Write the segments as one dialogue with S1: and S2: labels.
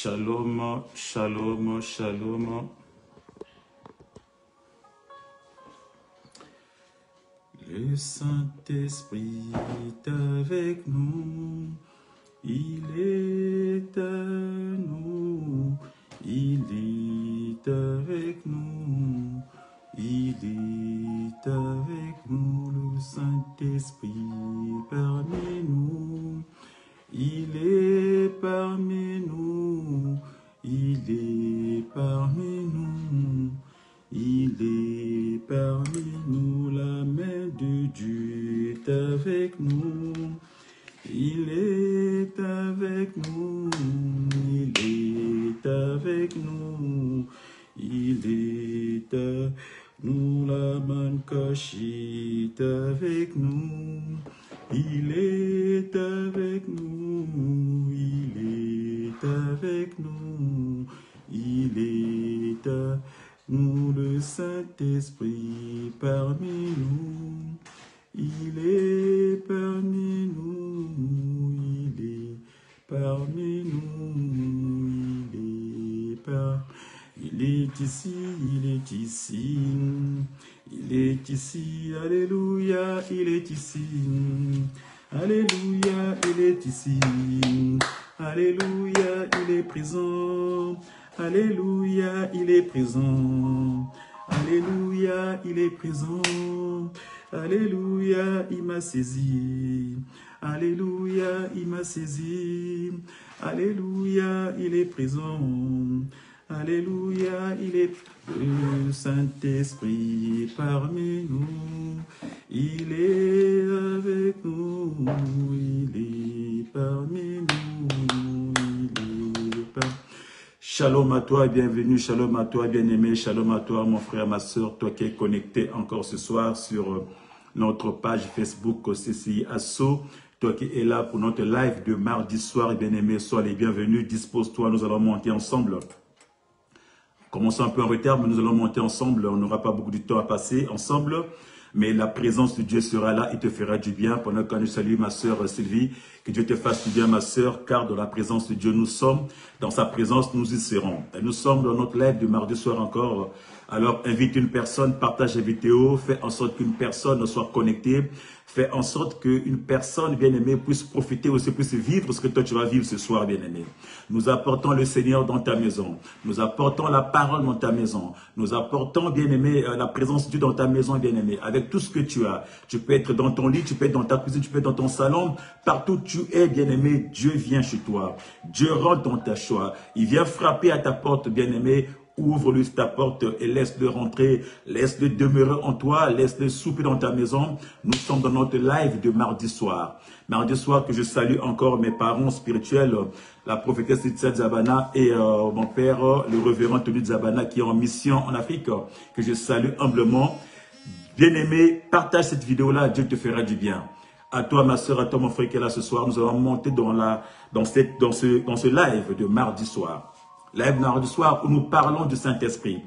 S1: Shalom, shalom, shalom. Le Saint-Esprit est avec nous, il est à nous, il est avec nous, il est avec nous, le Saint-Esprit parmi nous. Il est parmi nous, il est parmi nous, il est parmi nous, la main de Dieu est avec nous, il est avec nous, il est avec nous, il est à nous, la main cachée est avec nous. Il est avec nous, il est avec nous, il est à nous, le Saint-Esprit parmi nous, il est parmi nous, il est parmi nous, il est ici, il est ici. Il est ici, alléluia, il est ici, alléluia, il est ici, alléluia, il est présent, alléluia, il est présent, alléluia, il est présent, alléluia, il m'a saisi, alléluia, il m'a saisi, alléluia, il est présent. Alléluia, il est le Saint-Esprit parmi nous, il est avec nous, il est parmi nous, il est parmi nous. Shalom à toi et bienvenue, shalom à toi bien-aimé, shalom à toi mon frère, ma soeur, toi qui es connecté encore ce soir sur notre page Facebook CCI Asso. Toi qui es là pour notre live de mardi soir, bien-aimé, sois les bienvenus, dispose-toi, nous allons monter ensemble. Commençons un peu en retard, mais nous allons monter ensemble. On n'aura pas beaucoup de temps à passer ensemble. Mais la présence de Dieu sera là, il te fera du bien. Pendant que je salue ma sœur Sylvie, que Dieu te fasse du bien, ma sœur, car dans la présence de Dieu, nous sommes. Dans sa présence, nous y serons. Et nous sommes dans notre live du mardi soir encore. Alors, invite une personne, partage la vidéo, fais en sorte qu'une personne soit connectée. Fais en sorte qu'une personne bien-aimée puisse profiter aussi, puisse vivre ce que toi tu vas vivre ce soir, bien-aimé. Nous apportons le Seigneur dans ta maison. Nous apportons la parole dans ta maison. Nous apportons, bien-aimé, la présence de Dieu dans ta maison, bien-aimé. Avec tout ce que tu as. Tu peux être dans ton lit, tu peux être dans ta cuisine, tu peux être dans ton salon. Partout où tu es, bien-aimé, Dieu vient chez toi. Dieu rentre dans ta choix. Il vient frapper à ta porte, bien-aimé. Ouvre-lui ta porte et laisse-le rentrer, laisse-le demeurer en toi, laisse-le souper dans ta maison. Nous sommes dans notre live de mardi soir. Mardi soir que je salue encore mes parents spirituels, la prophétesse Itza Zabana et mon père, le révérend Tony Zabana qui est en mission en Afrique, que je salue humblement. Bien-aimé, partage cette vidéo-là, Dieu te fera du bien. À toi, ma soeur, à toi, mon frère qui est là ce soir, nous allons monter dans ce live de mardi soir. Live mardi soir où nous parlons du Saint-Esprit.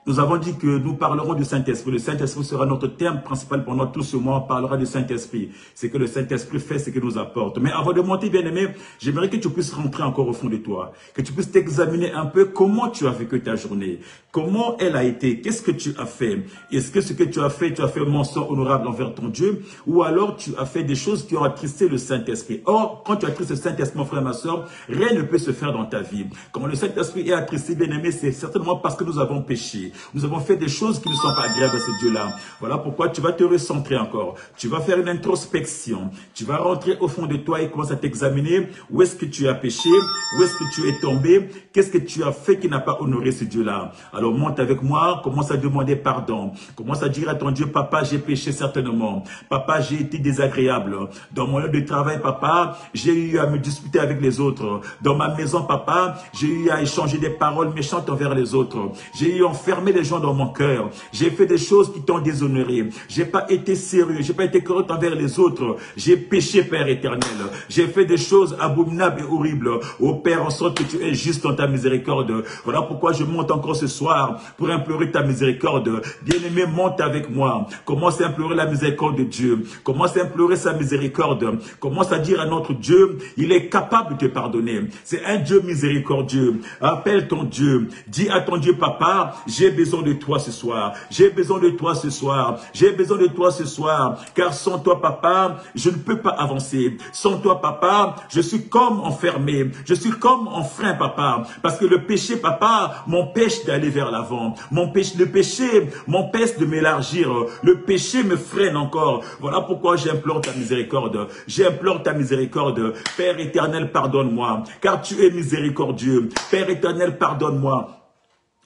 S1: Nous avons dit que nous parlerons du Saint-Esprit. Le Saint-Esprit sera notre thème principal pendant tout ce mois. On parlera du Saint-Esprit. C'est que le Saint-Esprit fait ce qu'il nous apporte. Mais avant de monter, bien-aimé, j'aimerais que tu puisses rentrer encore au fond de toi. Que tu puisses t'examiner un peu comment tu as vécu ta journée. Comment elle a été. Qu'est-ce que tu as fait. Est-ce que ce que tu as fait un mensonge honorable envers ton Dieu. Ou alors tu as fait des choses qui ont attristé le Saint-Esprit. Or, quand tu attristes le Saint-Esprit, mon frère, ma soeur, rien ne peut se faire dans ta vie. Quand le Saint-Esprit est attristé, bien-aimé, c'est certainement parce que nous avons péché. Nous avons fait des choses qui ne sont pas agréables à ce Dieu-là. Voilà pourquoi tu vas te recentrer encore. Tu vas faire une introspection. Tu vas rentrer au fond de toi et commencer à t'examiner. Où est-ce que tu as péché? Où est-ce que tu es tombé? Qu'est-ce que tu as fait qui n'a pas honoré ce Dieu-là? Alors monte avec moi, commence à demander pardon. Commence à dire à ton Dieu, papa, j'ai péché certainement. Papa, j'ai été désagréable. Dans mon lieu de travail, papa, j'ai eu à me disputer avec les autres. Dans ma maison, papa, j'ai eu à échanger des paroles méchantes envers les autres. J'ai eu enfermé enfermé les gens dans mon cœur. J'ai fait des choses qui t'ont déshonoré. J'ai pas été sérieux. J'ai pas été correct envers les autres. J'ai péché, Père éternel. J'ai fait des choses abominables et horribles. Ô Père, en sorte que tu es juste dans ta miséricorde. Voilà pourquoi je monte encore ce soir pour implorer ta miséricorde. Bien-aimé, monte avec moi. Commence à implorer la miséricorde de Dieu. Commence à implorer sa miséricorde. Commence à dire à notre Dieu, il est capable de te pardonner. C'est un Dieu miséricordieux. Appelle ton Dieu. Dis à ton Dieu, papa, j'ai besoin de toi ce soir. J'ai besoin de toi ce soir. J'ai besoin de toi ce soir. Car sans toi, papa, je ne peux pas avancer. Sans toi, papa, je suis comme enfermé. Je suis comme en frein, papa. Parce que le péché, papa, m'empêche d'aller vers l'avant. Le péché m'empêche de m'élargir. Le péché me freine encore. Voilà pourquoi j'implore ta miséricorde. J'implore ta miséricorde. Père éternel, pardonne-moi. Car tu es miséricordieux. Père éternel, pardonne-moi.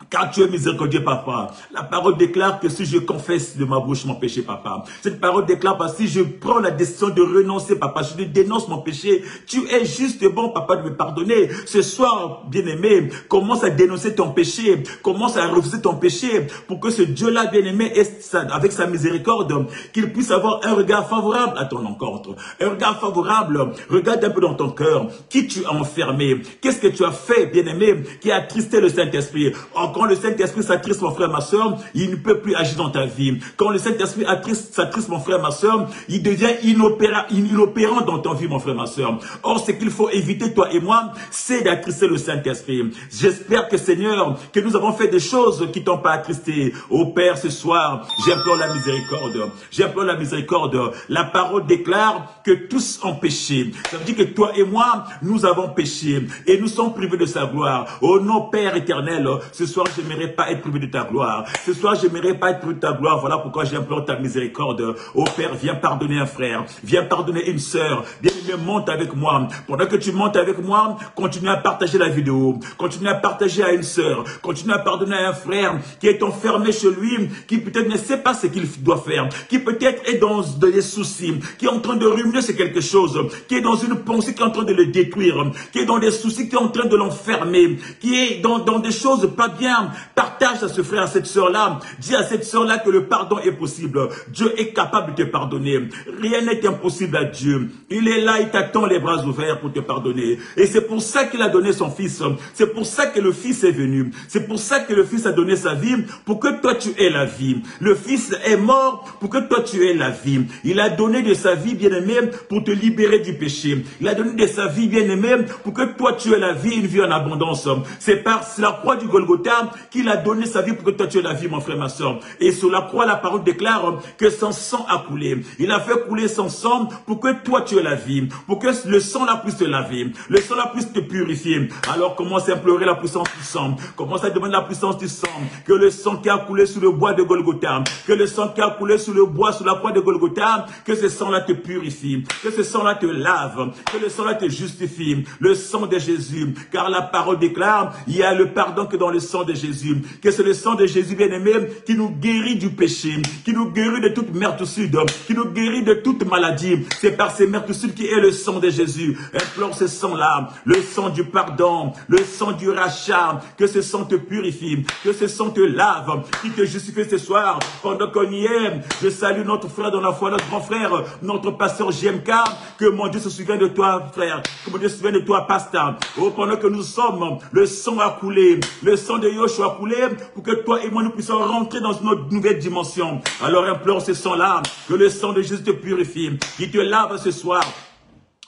S1: Car tu es miséricordieux, papa. La parole déclare que si je confesse de ma bouche mon péché, papa. Cette parole déclare que si je prends la décision de renoncer, papa, je dénonce mon péché. Tu es juste bon, papa, de me pardonner. Ce soir, bien-aimé, commence à dénoncer ton péché. Commence à refuser ton péché pour que ce Dieu-là, bien-aimé, avec sa miséricorde, qu'il puisse avoir un regard favorable à ton encontre. Un regard favorable. Regarde un peu dans ton cœur. Qui tu as enfermé? Qu'est-ce que tu as fait, bien-aimé, qui a attristé le Saint-Esprit? Quand le Saint-Esprit s'attriste, mon frère, ma soeur, il ne peut plus agir dans ta vie. Quand le Saint-Esprit s'attriste, mon frère, ma soeur, il devient inopérant dans ta vie, mon frère, ma soeur. Or, ce qu'il faut éviter, toi et moi, c'est d'attrister le Saint-Esprit. J'espère que, Seigneur, que nous avons fait des choses qui t'ont pas attristé. Ô Père, ce soir, j'implore la miséricorde. J'implore la miséricorde. La parole déclare que tous ont péché. Ça veut dire que toi et moi, nous avons péché et nous sommes privés de sa gloire. Ô non, Père éternel, ce soir, j'aimerais pas être privé de ta gloire. Ce soir, j'aimerais pas être privé de ta gloire. Voilà pourquoi j'implore ta miséricorde. Oh Père, viens pardonner un frère. Viens pardonner une sœur. Bien-aimé, monte avec moi. Pendant que tu montes avec moi, continue à partager la vidéo. Continue à partager à une sœur. Continue à pardonner à un frère qui est enfermé chez lui, qui peut-être ne sait pas ce qu'il doit faire, qui peut-être est dans des soucis, qui est en train de ruminer sur quelque chose, qui est dans une pensée qui est en train de le détruire, qui est dans des soucis qui est en train de l'enfermer, qui est dans des choses pas bien. Partage à ce frère, à cette sœur-là. Dis à cette sœur-là que le pardon est possible. Dieu est capable de te pardonner. Rien n'est impossible à Dieu. Il est là, il t'attend les bras ouverts pour te pardonner. Et c'est pour ça qu'il a donné son Fils. C'est pour ça que le Fils est venu. C'est pour ça que le Fils a donné sa vie, pour que toi tu aies la vie. Le Fils est mort pour que toi tu aies la vie. Il a donné de sa vie, bien-aimé, pour te libérer du péché. Il a donné de sa vie, bien-aimé, pour que toi tu aies la vie, une vie en abondance. C'est par la croix du Golgotha qu'il a donné sa vie pour que toi tu aies la vie, mon frère, ma soeur. Et sur la croix, la parole déclare que son sang a coulé. Il a fait couler son sang pour que toi tu aies la vie, pour que le sang là puisse te laver, le sang là puisse te purifier. Alors commence à implorer la puissance du sang, commence à demander la puissance du sang, que le sang qui a coulé sur le bois de Golgotha, que le sang qui a coulé sur le bois, sur la croix de Golgotha, que ce sang là te purifie, que ce sang là te lave, que le sang là te justifie, le sang de Jésus, car la parole déclare, il y a le pardon que dans le sang de Jésus, que c'est le sang de Jésus bien-aimé qui nous guérit du péché, qui nous guérit de toute meurtrissure, qui nous guérit de toute maladie. C'est par ces meurtrissures qui est le sang de Jésus. Implore ce sang-là, le sang du pardon, le sang du rachat, que ce sang te purifie, que ce sang te lave, qui te justifie ce soir. Pendant qu'on y est, je salue notre frère dans la foi, notre grand frère, notre pasteur JMK, que mon Dieu se souvient de toi, frère, que mon Dieu se souvient de toi, pasteur. Oh, pendant que nous sommes, le sang a coulé, le sang de Yoshua a coulé, pour que toi et moi nous puissions rentrer dans une nouvelle dimension. Alors implore ce sang-là, que le sang de Jésus te purifie, qui te lave ce soir,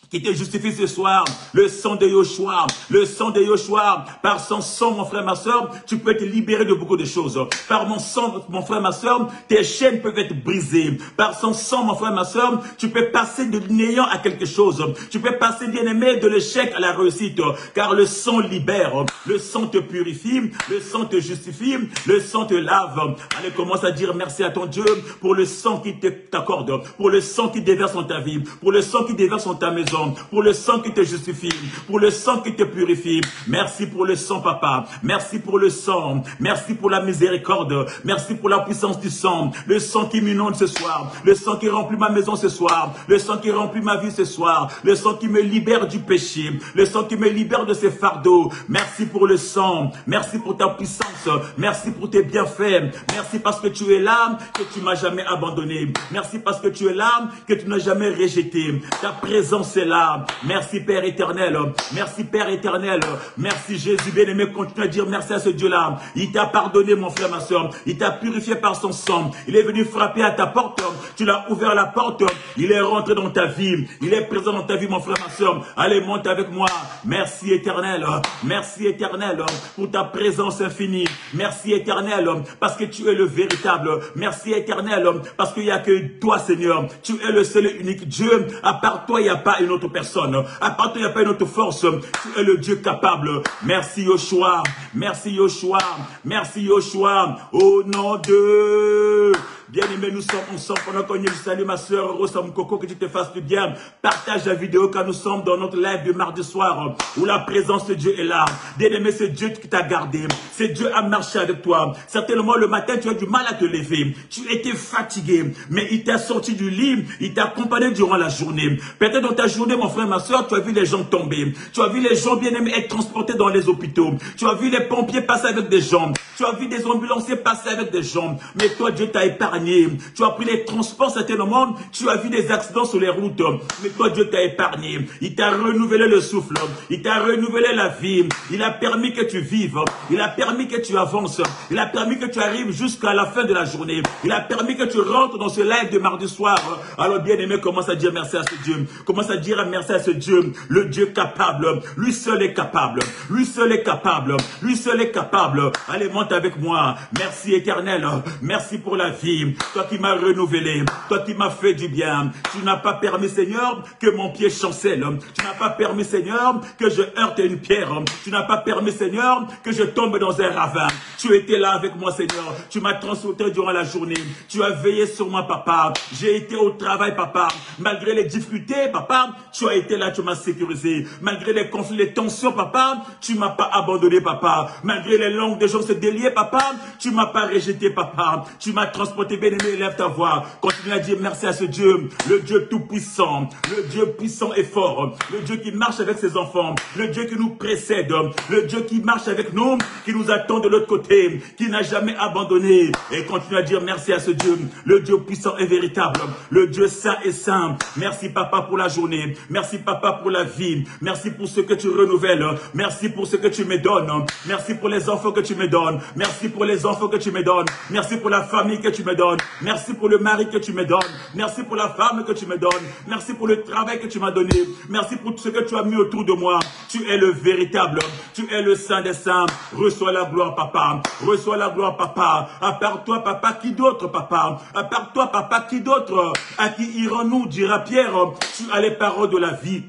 S1: qui te justifie ce soir, le sang de Yoshua, le sang de Yoshua, par son sang, mon frère, ma soeur, tu peux te libérer de beaucoup de choses. Par mon sang, mon frère, ma soeur, tes chaînes peuvent être brisées. Par son sang, mon frère, ma soeur, tu peux passer de néant à quelque chose. Tu peux passer, bien-aimé, de l'échec à la réussite, car le sang libère, le sang te purifie, le sang te justifie, le sang te lave. Allez, commence à dire merci à ton Dieu pour le sang qui t'accorde, pour le sang qui déverse dans ta vie, pour le sang qui déverse dans ta maison, sang, pour le sang qui te justifie, pour le sang qui te purifie. Merci pour le sang, papa. Merci pour le sang. Merci pour la miséricorde. Merci pour la puissance du sang. Le sang qui m'inonde ce soir. Le sang qui remplit ma maison ce soir. Le sang qui remplit ma vie ce soir. Le sang qui me libère du péché. Le sang qui me libère de ses fardeaux. Merci pour le sang. Merci pour ta puissance. Merci pour tes bienfaits. Merci parce que tu es là, que tu m'as jamais abandonné. Merci parce que tu es là, que tu n'as jamais rejeté. Ta présence est là. Merci Père éternel. Merci Père éternel. Merci Jésus bien-aimé. Continue à dire merci à ce Dieu-là. Il t'a pardonné mon frère, ma soeur. Il t'a purifié par son sang. Il est venu frapper à ta porte. Tu l'as ouvert la porte. Il est rentré dans ta vie. Il est présent dans ta vie mon frère, ma soeur. Allez, monte avec moi. Merci éternel. Merci éternel pour ta présence infinie. Merci éternel parce que tu es le véritable. Merci éternel parce qu'il n'y a que toi Seigneur. Tu es le seul et unique Dieu. À part toi, il n'y a pas une autre personne. À part toi, il n'y a pas une autre force. Tu es le Dieu capable. Merci Yoshua. Merci Yoshua. Merci Yoshua. Au nom de... Bien-aimés, nous sommes ensemble pendant qu'on y est. Salut ma soeur Rosam Coco, que tu te fasses du bien. Partage la vidéo quand nous sommes dans notre live de mardi soir où la présence de Dieu est là. Bien-aimé, c'est Dieu qui t'a gardé. C'est Dieu a marché avec toi. Certainement le matin, tu as du mal à te lever. Tu étais fatigué, mais il t'a sorti du lit. Il t'a accompagné durant la journée. Peut-être dans ta journée, mon frère, ma soeur, tu as vu les gens tomber. Tu as vu les gens bien-aimés être transportés dans les hôpitaux. Tu as vu les pompiers passer avec des gens. Tu as vu des ambulanciers passer avec des gens. Mais toi, Dieu t'a épargné. Tu as pris les transports certainement, tu as vu des accidents sur les routes, mais toi Dieu t'a épargné. Il t'a renouvelé le souffle, il t'a renouvelé la vie, il a permis que tu vives, il a permis que tu avances, il a permis que tu arrives jusqu'à la fin de la journée, il a permis que tu rentres dans ce live de mardi soir. Alors bien aimé, commence à dire merci à ce Dieu, commence à dire merci à ce Dieu, le Dieu capable, lui seul est capable, lui seul est capable, lui seul est capable. Allez, monte avec moi. Merci éternel, merci pour la vie. Toi qui m'as renouvelé, toi qui m'as fait du bien. Tu n'as pas permis, Seigneur, que mon pied chancelle. Tu n'as pas permis, Seigneur, que je heurte une pierre. Tu n'as pas permis, Seigneur, que je tombe dans un ravin. Tu étais là avec moi, Seigneur. Tu m'as transporté durant la journée. Tu as veillé sur moi, papa. J'ai été au travail, papa. Malgré les difficultés, papa, tu as été là, tu m'as sécurisé. Malgré les conflits, les tensions, papa, tu m'as pas abandonné, papa. Malgré les langues des gens se délier, papa, tu m'as pas rejeté, papa. Tu m'as transporté. Bien-aimé, lève ta voix. Continue à dire merci à ce Dieu, le Dieu tout-puissant, le Dieu puissant et fort, le Dieu qui marche avec ses enfants, le Dieu qui nous précède, le Dieu qui marche avec nous, qui nous attend de l'autre côté, qui n'a jamais abandonné. Et continue à dire merci à ce Dieu, le Dieu puissant et véritable, le Dieu saint et saint. Merci papa pour la journée, merci papa pour la vie, merci pour ce que tu renouvelles, merci pour ce que tu me donnes, merci pour les enfants que tu me donnes, merci pour les enfants que tu me donnes, merci pour la famille que tu me donnes. Merci pour le mari que tu me donnes. Merci pour la femme que tu me donnes. Merci pour le travail que tu m'as donné. Merci pour tout ce que tu as mis autour de moi. Tu es le véritable. Tu es le saint des saints. Reçois la gloire, papa. Reçois la gloire, papa. À part toi, papa, qui d'autre, papa? À part toi, papa, qui d'autre? À qui irons-nous, dira Pierre? Tu as les paroles de la vie.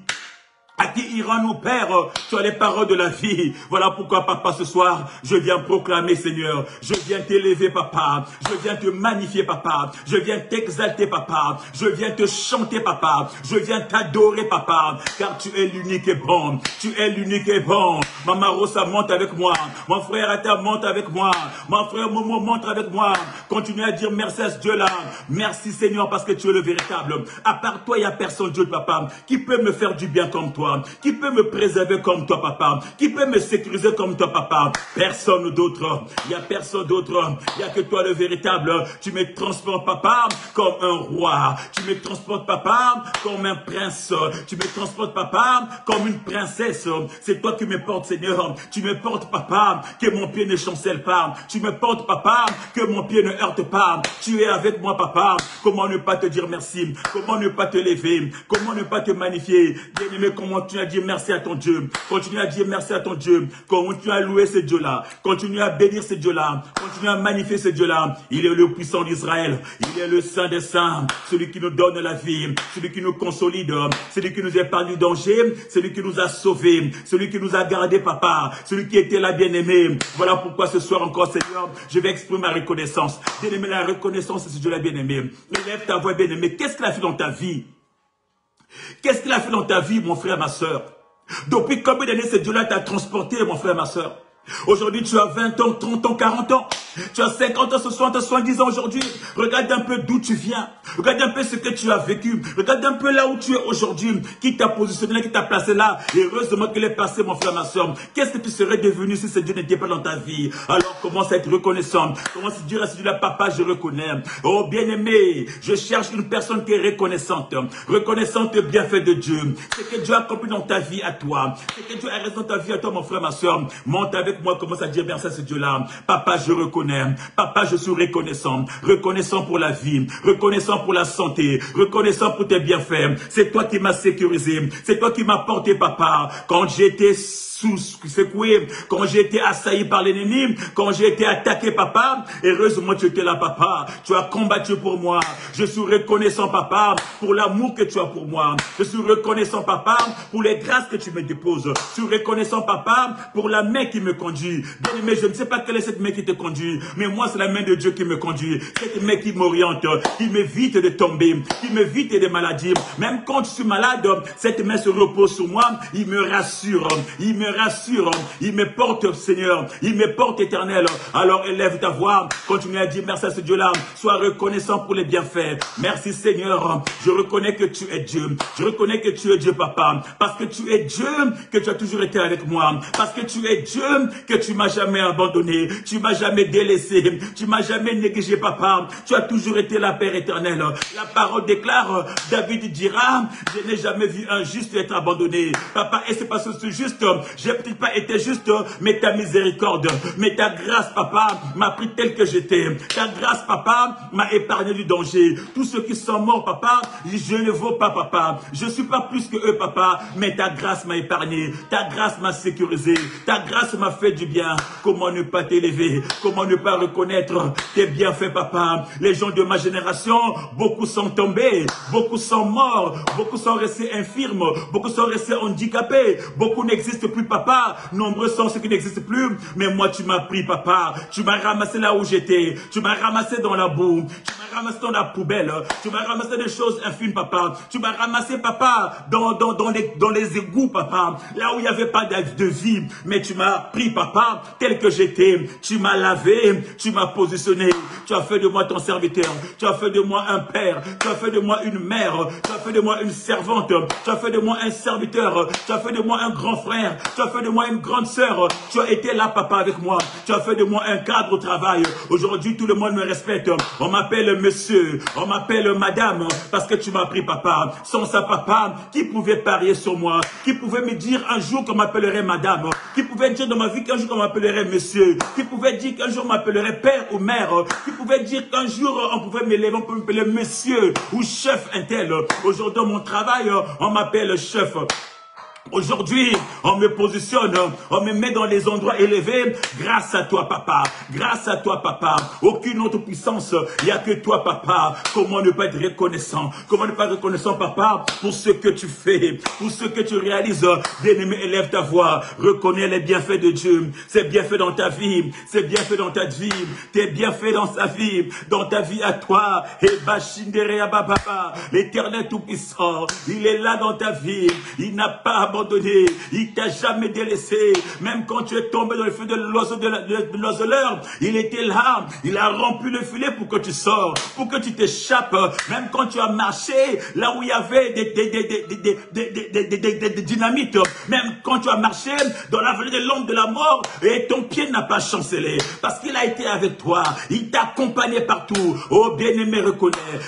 S1: À qui irons-nous, Père? Tu as les paroles de la vie. Voilà pourquoi, papa, ce soir, je viens proclamer, Seigneur. Je viens t'élever, papa. Je viens te magnifier, papa. Je viens t'exalter, papa. Je viens te chanter, papa. Je viens t'adorer, papa. Car tu es l'unique et bon. Tu es l'unique et bon. Maman Rosa, monte avec moi. Mon frère Atta, monte avec moi. Mon frère Momo, monte avec moi. Continue à dire merci à ce Dieu-là. Merci, Seigneur, parce que tu es le véritable. À part toi, il n'y a personne, Dieu, papa, qui peut me faire du bien comme toi. Qui peut me préserver comme toi, papa? Qui peut me sécuriser comme toi, papa? Personne d'autre. Il n'y a personne d'autre. Il n'y a que toi, le véritable. Tu me transportes, papa, comme un roi. Tu me transportes, papa, comme un prince. Tu me transportes, papa, comme une princesse. C'est toi qui me portes, Seigneur. Tu me portes, papa, que mon pied ne chancelle pas. Tu me portes, papa, que mon pied ne heurte pas. Tu es avec moi, papa. Comment ne pas te dire merci? Comment ne pas te lever? Comment ne pas te magnifier? Bien-aimé, comment continue à dire merci à ton Dieu. Continue à dire merci à ton Dieu. Continue à louer ce Dieu-là. Continue à bénir ce Dieu-là. Continue à magnifier ce Dieu-là. Il est le puissant d'Israël. Il est le saint des saints. Celui qui nous donne la vie. Celui qui nous consolide. Celui qui nous épargne du danger. Celui qui nous a sauvés. Celui qui nous a gardés, papa. Celui qui était là, bien-aimé. Voilà pourquoi ce soir encore, Seigneur, je vais exprimer ma reconnaissance. Bien-aimé, la reconnaissance, c'est ce Dieu-là, bien-aimé. Élève ta voix, bien-aimé. Qu'est-ce qu'il a fait dans ta vie? Qu'est-ce qu'il a fait dans ta vie, mon frère, ma soeur? Depuis combien d'années ce Dieu-là t'a transporté, mon frère, ma soeur? Aujourd'hui, tu as 20 ans, 30 ans, 40 ans. Tu as 50 ans, 60 ans, 70 ans aujourd'hui. Regarde un peu d'où tu viens. Regarde un peu ce que tu as vécu. Regarde un peu là où tu es aujourd'hui. Qui t'a positionné là, qui t'a placé là. Et heureusement qu'il est passé, mon frère, ma soeur. Qu'est-ce que tu serais devenu si ce Dieu n'était pas dans ta vie? Alors commence à être reconnaissant. Commence à dire à ce Dieu-là, papa, je reconnais. Oh, bien-aimé, je cherche une personne qui est reconnaissante. Reconnaissante des bienfaits de Dieu. C'est que Dieu a accompli dans ta vie à toi. C'est que Dieu a raison dans ta vie à toi, mon frère, ma soeur. Monte avec moi, commence à dire merci à ce Dieu-là. Papa, je reconnais. Papa, je suis reconnaissant. Reconnaissant pour la vie. Reconnaissant pour la santé. Reconnaissant pour tes bienfaits. C'est toi qui m'as sécurisé. C'est toi qui m'as porté, papa. Quand j'étais secoué, quand j'ai été assailli par l'ennemi, quand j'ai été attaqué, papa, heureusement tu étais là, papa. Tu as combattu pour moi. Je suis reconnaissant, papa, pour l'amour que tu as pour moi. Je suis reconnaissant, papa, pour les grâces que tu me déposes. Je suis reconnaissant, papa, pour la main qui me conduit. Bien aimé, je ne sais pas quelle est cette main qui te conduit, mais moi c'est la main de Dieu qui me conduit. Cette main qui m'oriente, qui m'évite de tomber, qui m'évite des maladies. Même quand je suis malade, cette main se repose sur moi. Il me rassure. Il me rassure, il me porte, Seigneur, il me porte, Éternel. Alors élève ta voix, continue à dire merci à ce Dieu-là, sois reconnaissant pour les bienfaits. Merci Seigneur, je reconnais que tu es Dieu, je reconnais que tu es Dieu, papa, parce que tu es Dieu, que tu as toujours été avec moi, parce que tu es Dieu, que tu m'as jamais abandonné, tu m'as jamais délaissé, tu m'as jamais négligé, papa, tu as toujours été la Père éternel. La parole déclare, David dira, je n'ai jamais vu un juste être abandonné, papa, et c'est parce que ce juste, j'ai peut-être pas été juste, mais ta miséricorde, mais ta grâce, papa, m'a pris tel que j'étais. Ta grâce, papa, m'a épargné du danger. Tous ceux qui sont morts, papa, je ne vaux pas, papa. Je suis pas plus que eux, papa, mais ta grâce m'a épargné. Ta grâce m'a sécurisé. Ta grâce m'a fait du bien. Comment ne pas t'élever? Comment ne pas reconnaître tes bienfaits, papa? Les gens de ma génération, beaucoup sont tombés, beaucoup sont morts, beaucoup sont restés infirmes, beaucoup sont restés handicapés, beaucoup n'existent plus, papa. Nombreux sont ceux qui n'existent plus. Mais moi, tu m'as pris, papa. Tu m'as ramassé là où j'étais. Tu m'as ramassé dans la boue. Tu m'as ramassé dans la poubelle. Tu m'as ramassé des choses infimes, papa. Tu m'as ramassé, papa, dans les égouts, papa. Là où il n'y avait pas de vie. Mais tu m'as pris, papa, tel que j'étais. Tu m'as lavé. Tu m'as positionné. Tu as fait de moi ton serviteur. Tu as fait de moi un père. Tu as fait de moi une mère. Tu as fait de moi une servante. Tu as fait de moi un serviteur. Tu as fait de moi un grand frère. Tu as fait de moi une grande sœur. Tu as été là, papa, avec moi. Tu as fait de moi un cadre au travail. Aujourd'hui, tout le monde me respecte. On m'appelle monsieur. On m'appelle madame. Parce que tu m'as pris, papa. Sans ça, papa, qui pouvait parier sur moi? Qui pouvait me dire un jour qu'on m'appellerait madame? Qui pouvait dire dans ma vie qu'un jour qu'on m'appellerait monsieur? Qui pouvait dire qu'un jour on m'appellerait père ou mère? Qui pouvait dire qu'un jour on pouvait m'élever, on peut m'appeler monsieur ou chef intel? Aujourd'hui, dans mon travail, on m'appelle chef. Aujourd'hui, on me positionne, on me met dans les endroits élevés grâce à toi, papa. Grâce à toi, papa. Aucune autre puissance, il n'y a que toi, papa. Comment ne pas être reconnaissant? Comment ne pas être reconnaissant, papa, pour ce que tu fais, pour ce que tu réalises? Bien-aimé, élève ta voix. Reconnais les bienfaits de Dieu. C'est bienfaits dans ta vie. C'est bienfaits dans ta vie. Tes bienfaits dans sa vie. Dans ta vie à toi. L'Éternel Tout-Puissant, il est là dans ta vie. Il n'a pas abandonné. Il t'a jamais délaissé. Même quand tu es tombé dans le feu de l'oiseleur, il était là. Il a rempli le filet pour que tu sors, pour que tu t'échappes. Même quand tu as marché là où il y avait des dynamites. Même quand tu as marché dans la vallée de l'ombre de la mort et ton pied n'a pas chancelé. Parce qu'il a été avec toi. Il t'a accompagné partout. Oh bien-aimé,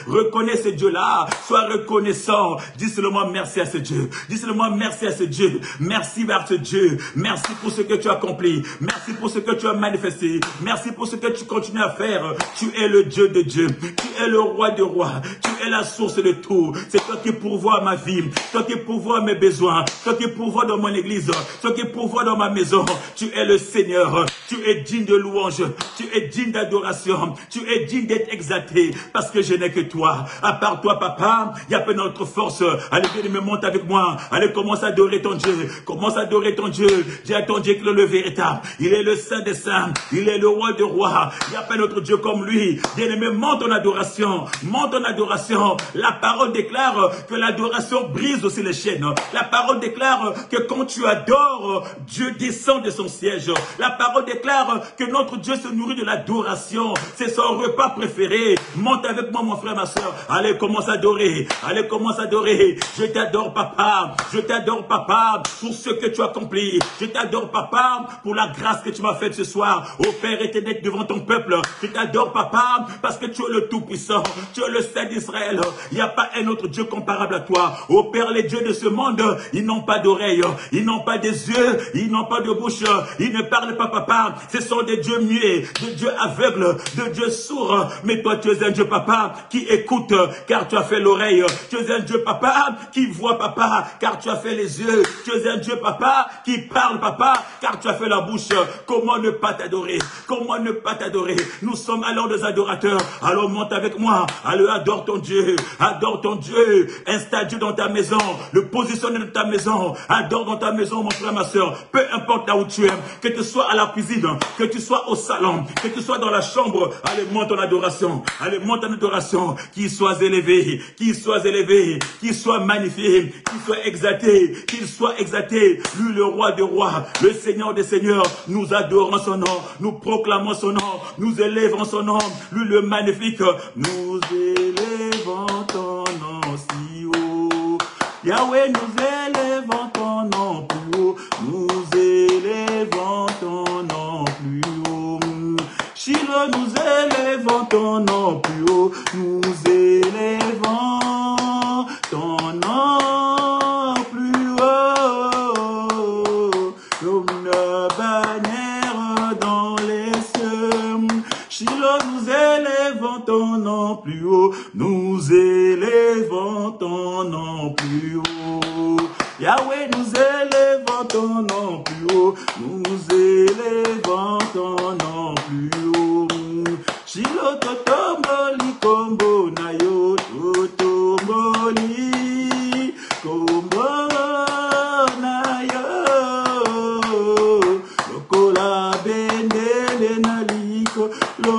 S1: reconnais ce Dieu-là. Sois reconnaissant. Dis seulement merci à ce Dieu. Dis seulement merci à ce Dieu. Merci vers ce Dieu. Merci pour ce que tu as accompli. Merci pour ce que tu as manifesté. Merci pour ce que tu continues à faire. Tu es le Dieu de Dieu. Tu es le roi de rois. Tu es la source de tout. C'est toi qui pourvois ma vie. Toi qui pourvois mes besoins. Toi qui pourvois dans mon église. Toi qui pourvois dans ma maison. Tu es le Seigneur. Tu es digne de louange. Tu es digne d'adoration. Tu es digne d'être exalté. Parce que je n'ai que toi. À part toi, papa, il n'y a pas notre force. Allez, viens me monter avec moi. Allez, commence à donner. adorer ton Dieu. Commence à adorer ton Dieu. Dis à ton Dieu qu'il est le véritable. Il est le Saint des Saints. Il est le Roi des Rois. Il n'y a pas d'autre Dieu comme lui. Bien-aimé, monte en adoration. Monte en adoration. La parole déclare que l'adoration brise aussi les chaînes. La parole déclare que quand tu adores, Dieu descend de son siège. La parole déclare que notre Dieu se nourrit de l'adoration. C'est son repas préféré. Monte avec moi, mon frère, ma soeur. Allez, commence à adorer. Allez, commence à adorer. Je t'adore, papa. Je t'adore, papa, pour ce que tu as accompli. Je t'adore, papa, pour la grâce que tu m'as faite ce soir. Ô Père éternel, devant ton peuple. Je t'adore, papa, parce que tu es le Tout-Puissant. Tu es le Saint d'Israël. Il n'y a pas un autre Dieu comparable à toi. Ô Père, les dieux de ce monde, ils n'ont pas d'oreilles, ils n'ont pas des yeux, ils n'ont pas de bouche, ils ne parlent pas, papa. Ce sont des dieux muets, des dieux aveugles, des dieux sourds. Mais toi, tu es un Dieu, papa, qui écoute, car tu as fait l'oreille. Tu es un Dieu, papa, qui voit, papa, car tu as fait les yeux. Tu es un Dieu, papa, qui parle, papa, car tu as fait la bouche. Comment ne pas t'adorer? Comment ne pas t'adorer? Nous sommes alors des adorateurs. Alors monte avec moi. Alors adore ton Dieu. Adore ton Dieu. Installe Dieu dans ta maison. Le positionne dans ta maison. Adore dans ta maison, mon frère, ma soeur. Peu importe là où tu es. Que tu sois à la cuisine, que tu sois au salon, que tu sois dans la chambre. Allez, monte en adoration. Allez, monte en adoration. Qu'il soit élevé. Qu'il soit élevé. Qu'il soit magnifié. Qu'il soit exalté. Qu'il soit exalté. Lui, le roi des rois. Le Seigneur des seigneurs. Nous adorons son nom. Nous proclamons son nom. Nous élevons son nom. Lui, le magnifique. Nous élevons ton nom si haut. Yahweh, nous élevons ton nom plus haut. Nous élevons ton nom plus haut. Shiloh, nous élevons ton nom plus haut. Nous élevons ton nom plus haut. Comme une bannière dans les cieux. Shiloh, nous élevons ton nom plus haut. Nous élevons ton nom plus haut. Yahweh, nous élevons ton nom plus haut. Nous élevons ton nom plus haut. Shiloh, totomboli, kombo na yo, totomboli, kombo na yo. Lokola bendele na liko, lo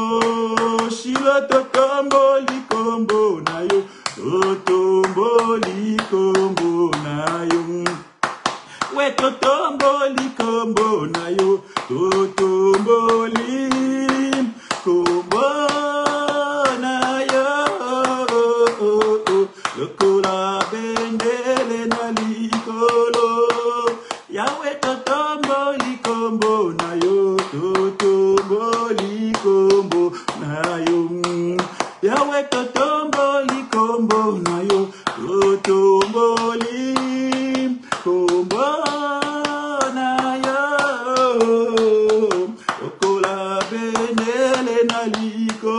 S1: Shiloh, totomboli, kombo na yo, totomboli, kombo na yo. We totomboli, kombo na yo, totomboli, kombo na yo. Lokola bendele na likolo. Yahweh totomboli, kombo na yo, totomboli, kombo na yo. Yahweh totomboli, kombo na yo, totomboli, kombo na yo. Okola benele na liko.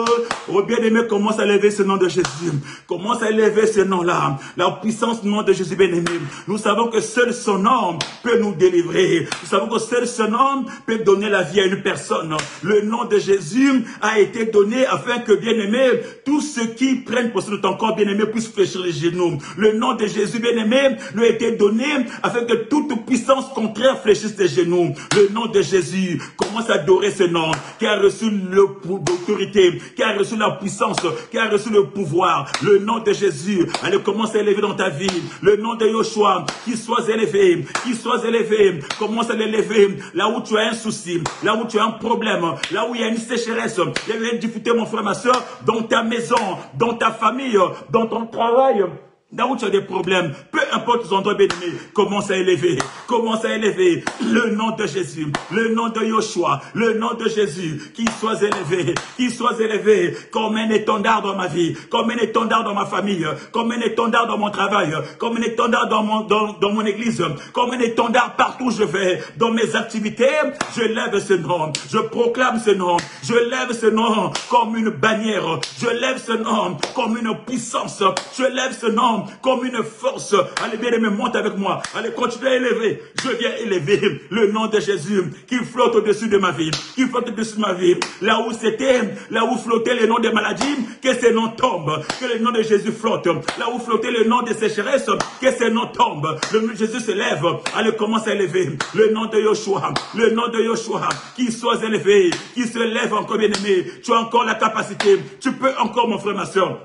S1: Oh bien-aimé, commence à lever ce nom de Jésus. Commence à élever ce nom-là. La puissance du nom de Jésus, bien-aimé. Nous savons que seul son nom peut nous délivrer. Nous savons que seul son nom peut donner la vie à une personne. Le nom de Jésus a été donné afin que, bien-aimé, tous ceux qui prennent possession de ton corps, bien-aimé, puissent fléchir les genoux. Le nom de Jésus, bien-aimé, lui a été donné afin que toute puissance contraire fléchisse les genoux. Le nom de Jésus, commence à adorer ce nom qui a reçu l'autorité, qui a reçu la puissance, qui a reçu le pouvoir. Le nom de Jésus, allez, commence à élever dans ta vie. Le nom de Yoshua, qu'il soit élevé, qu'il soit élevé. Commence à l'élever là où tu as un souci, là où tu as un problème, là où il y a une sécheresse, il y a une difficulté, mon frère, ma soeur, dans ta maison, dans ta famille, dans ton travail. Là où tu as des problèmes, peu importe tes endroits bénis, commence à élever le nom de Jésus, le nom de Yoshua, le nom de Jésus, qu'il soit élevé comme un étendard dans ma vie, comme un étendard dans ma famille, comme un étendard dans mon travail, comme un étendard dans mon église, comme un étendard partout où je vais, dans mes activités. Je lève ce nom, je proclame ce nom, je lève ce nom comme une bannière, je lève ce nom comme une puissance, je lève ce nom maintenant, comme une force. Allez, bien-aimé, monte avec moi. Allez, continuez à élever. Je viens élever le nom de Jésus qui flotte au-dessus de ma vie. Qui flotte au-dessus de ma vie. Là où c'était, là où flottait le nom des maladies, que ces noms tombent. Que le nom de Jésus flotte. Là où flottait le nom des sécheresses, que ces noms tombent. Le nom de Jésus se lève. Allez, commence à élever le nom de Yoshua. Le nom de Yoshua qui soit élevé, qui se lève encore, bien-aimé. Tu as encore la capacité. Tu peux encore, mon frère, ma soeur.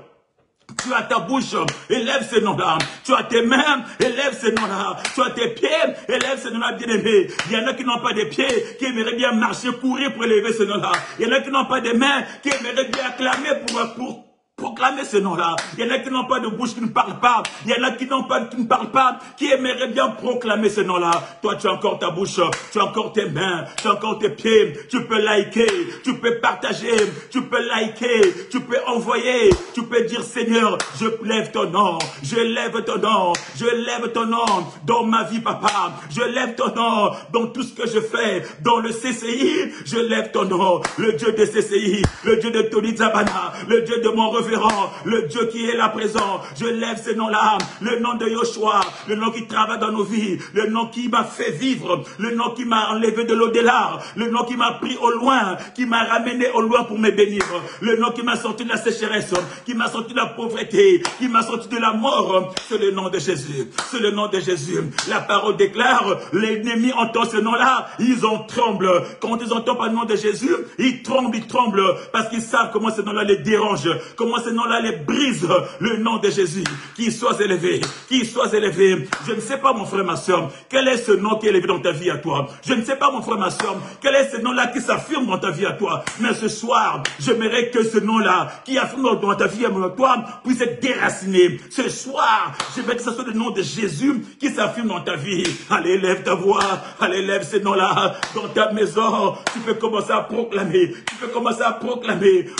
S1: Tu as ta bouche, élève ce nom-là. Tu as tes mains, élève ce nom-là. Tu as tes pieds, élève ce nom-là, bien-aimé. Il y en a qui n'ont pas de pieds, qui aimeraient bien marcher, courir pour élever ce nom-là. Il y en a qui n'ont pas de mains, qui aimeraient bien acclamer pour proclamer ce nom-là. Il y en a qui n'ont pas de bouche, qui ne parlent pas. Il y en a qui ne parlent pas, qui aimeraient bien proclamer ce nom-là. Toi, tu as encore ta bouche, tu as encore tes mains, tu as encore tes pieds. Tu peux liker, tu peux partager, tu peux liker, tu peux envoyer, tu peux dire Seigneur, je lève ton nom, je lève ton nom, je lève ton nom dans ma vie, papa. Je lève ton nom dans tout ce que je fais, dans le CCI, je lève ton nom, le Dieu de CCI, le Dieu de Tony Zabana, le Dieu de mon révérend, le Dieu qui est là présent. Je lève ce nom-là, le nom de Yoshua, le nom qui travaille dans nos vies, le nom qui m'a fait vivre, le nom qui m'a enlevé de l'au-delà, le nom qui m'a pris au loin, qui m'a ramené au loin pour me bénir, le nom qui m'a sorti de la sécheresse, qui m'a sorti de la pauvreté, qui m'a sorti de la mort. C'est le nom de Jésus, c'est le nom de Jésus. La parole déclare, l'ennemi entend ce nom-là, ils en tremblent. Quand ils entendent par le nom de Jésus, ils tremblent, parce qu'ils savent comment ce nom-là les dérange, comment ce nom-là les brise. Le nom de Jésus, qu'il soit élevé, qu'il soit élevé. Je ne sais pas, mon frère, ma soeur, quel est ce nom qui est élevé dans ta vie à toi. Je ne sais pas, mon frère, ma soeur, quel est ce nom-là qui s'affirme dans ta vie à toi. Mais ce soir, j'aimerais que ce nom-là qui affirme dans ta vie à toi puisse être déraciné. Ce soir, j'aimerais que ce soit le nom de Jésus qui s'affirme dans ta vie. Allez, lève ta voix, allez, lève ce nom-là dans ta maison. Tu peux commencer à proclamer,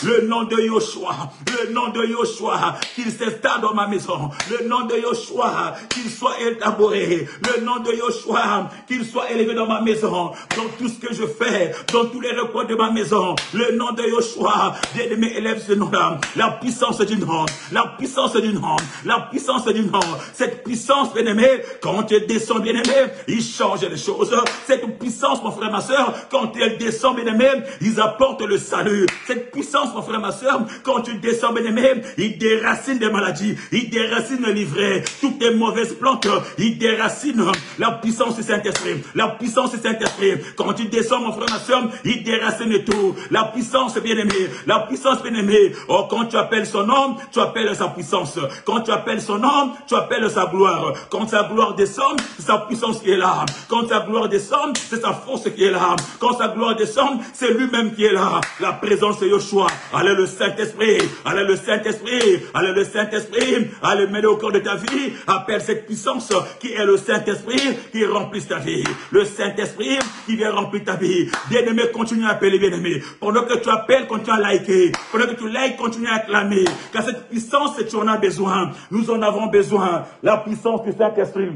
S1: le nom de Yoshua, le nom de Yoshua, qu'il s'installe dans ma maison, le nom de Yoshua, qu'il soit élaboré, le nom de Yoshua, qu'il soit élevé dans ma maison, dans tout ce que je fais, dans tous les recoins de ma maison, le nom de Yoshua, bien-aimé, élève ce nom-là, la puissance du nom, la puissance du nom, la puissance du nom, cette puissance, bien-aimé, quand elle descend, bien-aimé, il change les choses, cette puissance, mon frère, ma soeur, quand elle descend, bien-aimé, ils apportent le salut, cette puissance, mon frère, ma soeur, quand tu descends, bien-aimé, il déracine des maladies, il déracine l'ivraie, toutes les mauvaises plantes, il déracine la puissance du Saint-Esprit, la puissance du Saint-Esprit, quand tu descends, mon frère, ma soeur, il déracine tout, la puissance, bien-aimé, la puissance, bien-aimé, oh, quand tu appelles son nom, tu appelles sa puissance, quand tu appelles son nom, tu appelles sa gloire, quand sa gloire descend, c'est sa puissance qui est là, quand sa gloire descend, c'est sa force qui est là, quand sa gloire descend, c'est lui-même qui est là, la présence de Yoshua, allez le Saint-Esprit, allez le Saint-Esprit, allez le Saint-Esprit, allez mêler au cœur de ta vie, appelle cette puissance qui est le Saint-Esprit qui remplit ta vie, le Saint-Esprit qui vient remplir ta vie. Bien-aimé, continue à appeler, bien-aimé, pendant que tu appelles, continue à liker, pendant que tu likes, continue à acclamer, car cette puissance, tu en as besoin, nous en avons besoin, la puissance du Saint-Esprit.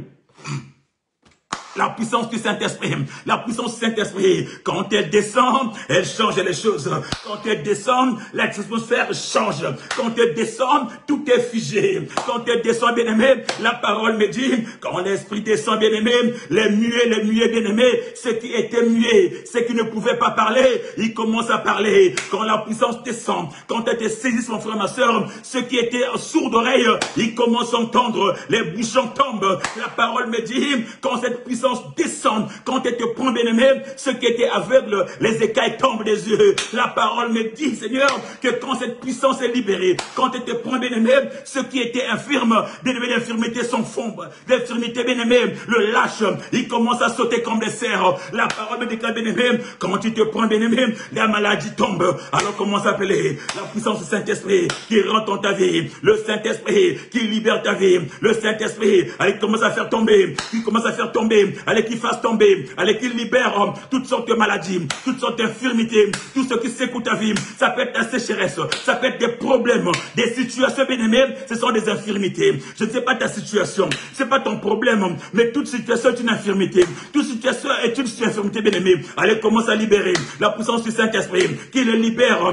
S1: La puissance du Saint-Esprit, la puissance du Saint-Esprit, quand elle descend, elle change les choses. Quand elle descend, l'atmosphère change. Quand elle descend, tout est figé. Quand elle descend, bien-aimé, la parole me dit, quand l'Esprit descend, bien-aimé, les muets, bien-aimé, ceux qui étaient muets, ceux qui ne pouvaient pas parler, ils commencent à parler. Quand la puissance descend, quand elle te saisit, mon frère, ma soeur, ceux qui étaient sourds d'oreille, ils commencent à entendre, les bouchons tombent. La parole me dit, quand cette puissance descend, quand elle te prend, bien-aimé, ceux qui étaient aveugles, les écailles tombent des yeux. La parole me dit, Seigneur, que quand cette puissance est libérée, quand elle te prend, bien-aimé, ceux qui étaient infirmes, bien-aimé, l'infirmité s'en fond, l'infirmité, bien-aimé, le lâche, ils commencent à sauter comme des cerfs. La parole me déclare, bien-aimé, quand tu te prends, bien-aimé, la maladie tombe. Alors commence à appeler la puissance du Saint-Esprit qui rentre dans ta vie, le Saint-Esprit qui libère ta vie, le Saint-Esprit, il commence à faire tomber, il commence à faire tomber allez, qu'il fasse tomber, allez, qu'il libère toutes sortes de maladies, toutes sortes d'infirmités, tout ce qui secoue ta vie. Ça peut être la sécheresse, ça peut être des problèmes, des situations, bien-aimés, ce sont des infirmités. Je ne sais pas ta situation, c'est pas ton problème, mais toute situation est une infirmité. Toute situation est une infirmité, bien-aimé. Allez, commence à libérer la puissance du Saint-Esprit, qu'il libère,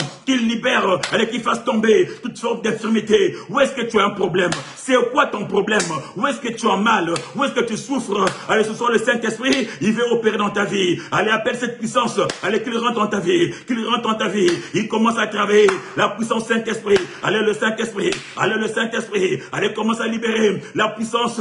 S1: allez, qu'il fasse tomber toute sorte d'infirmité. Où est-ce que tu as un problème? C'est quoi ton problème? Où est-ce que tu as mal? Où est-ce que tu souffres? Allez, ce soir, le Saint-Esprit, il veut opérer dans ta vie. Allez, appelle cette puissance, allez, qu'il rentre dans ta vie, qu'il rentre dans ta vie. Il commence à travailler la puissance Saint-Esprit. Allez, le Saint-Esprit, allez, le Saint-Esprit, allez, commence à libérer la puissance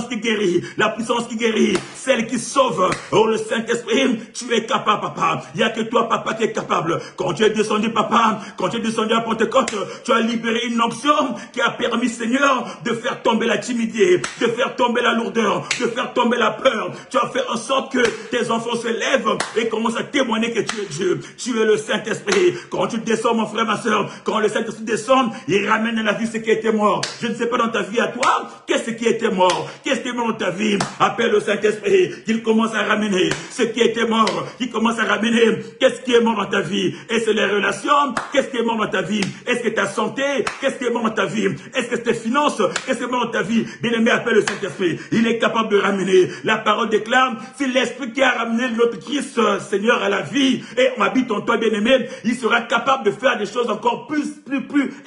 S1: qui guérit, la puissance qui guérit, celle qui sauve. Oh, le Saint-Esprit, tu es capable, papa. Il n'y a que toi, papa, qui est capable. Quand tu es descendu, papa, quand tu es descendu à Pentecôte, tu as libéré une onction qui a permis, Seigneur, de faire tomber la timidité, de faire tomber la lourdeur, de faire tomber la peur. Tu as fait en sorte que tes enfants se lèvent et commencent à témoigner que tu es Dieu. Tu es le Saint-Esprit. Quand tu descends, mon frère, ma soeur, quand le Saint-Esprit descend, il ramène à la vie ce qui était mort. Je ne sais pas dans ta vie à toi, qu'est-ce qui était mort? Qu'est-ce qui est mort dans ta vie? Appelle le Saint-Esprit, qu'il commence à ramener ce qui était mort, qu'il commence à ramener qu'est-ce qui est mort dans ta vie. Est-ce que les relations? Qu'est-ce qui est mort dans ta vie? Est-ce que ta santé? Qu'est-ce qui est mort dans ta vie? Est-ce que tes finances? Qu'est-ce qui est mort dans ta vie? Bien-aimé, appelle le Saint-Esprit. Il est capable de ramener. La parole déclare, c'est l'Esprit qui a ramené notre Christ, Seigneur, à la vie, et on habite en toi, bien-aimé, il sera capable de faire des choses encore plus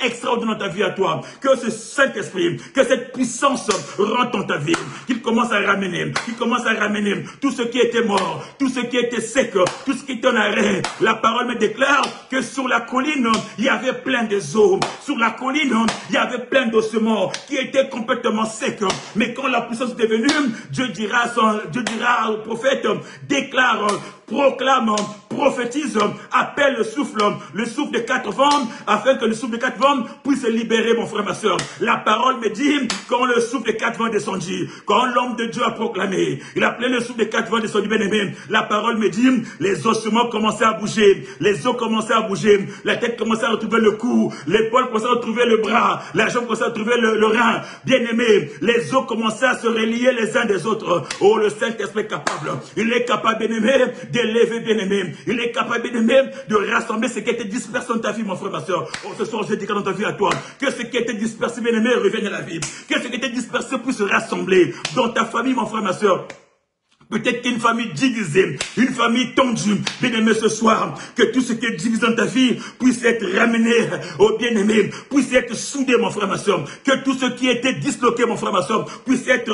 S1: extraordinaires dans ta vie à toi. Que ce Saint-Esprit, que cette puissance rentre dans ta vie, qu'il commence à ramener, tout ce qui était mort, tout ce qui était sec, tout ce qui était en arrêt. La parole me déclare que sur la colline, il y avait plein de eaux. Sur la colline, il y avait plein d'ossements qui étaient complètement secs. Mais quand la puissance est venue, Dieu dira au prophète, déclare, proclame, prophétise, appelle le souffle de 4 vents, afin que le souffle de 4 vents puisse libérer, mon frère, ma soeur. La parole me dit, quand le souffle de 4 vents descendit, quand l'homme de Dieu a proclamé, il appelait le souffle de 4 vents descendu, bien-aimé. La parole me dit, les ossements commençaient à bouger, les os commençaient à bouger, la tête commençait à retrouver le cou, l'épaule commençait à retrouver le bras, la jambe commençait à retrouver le rein. Bien-aimé, les os commençaient à se relier les uns des autres. Oh, le Saint-Esprit est capable. Il est capable, bien-aimé, d'élever, bien-aimé. Il est capable, bien-aimé, de rassembler ce qui était dispersé dans ta vie, mon frère, ma soeur. Oh, ce soir, je déclare dans ta vie à toi que ce qui était dispersé, bien-aimé, revienne à la vie. Que ce qui était dispersé puisse se rassembler dans ta famille, mon frère, ma soeur. Peut-être qu'une famille divisée, une famille tendue, bien-aimé, ce soir, que tout ce qui est divisé dans ta vie puisse être ramené au bien-aimé, puisse être soudé, mon frère, ma soeur. Que tout ce qui était disloqué, mon frère, ma soeur, puisse être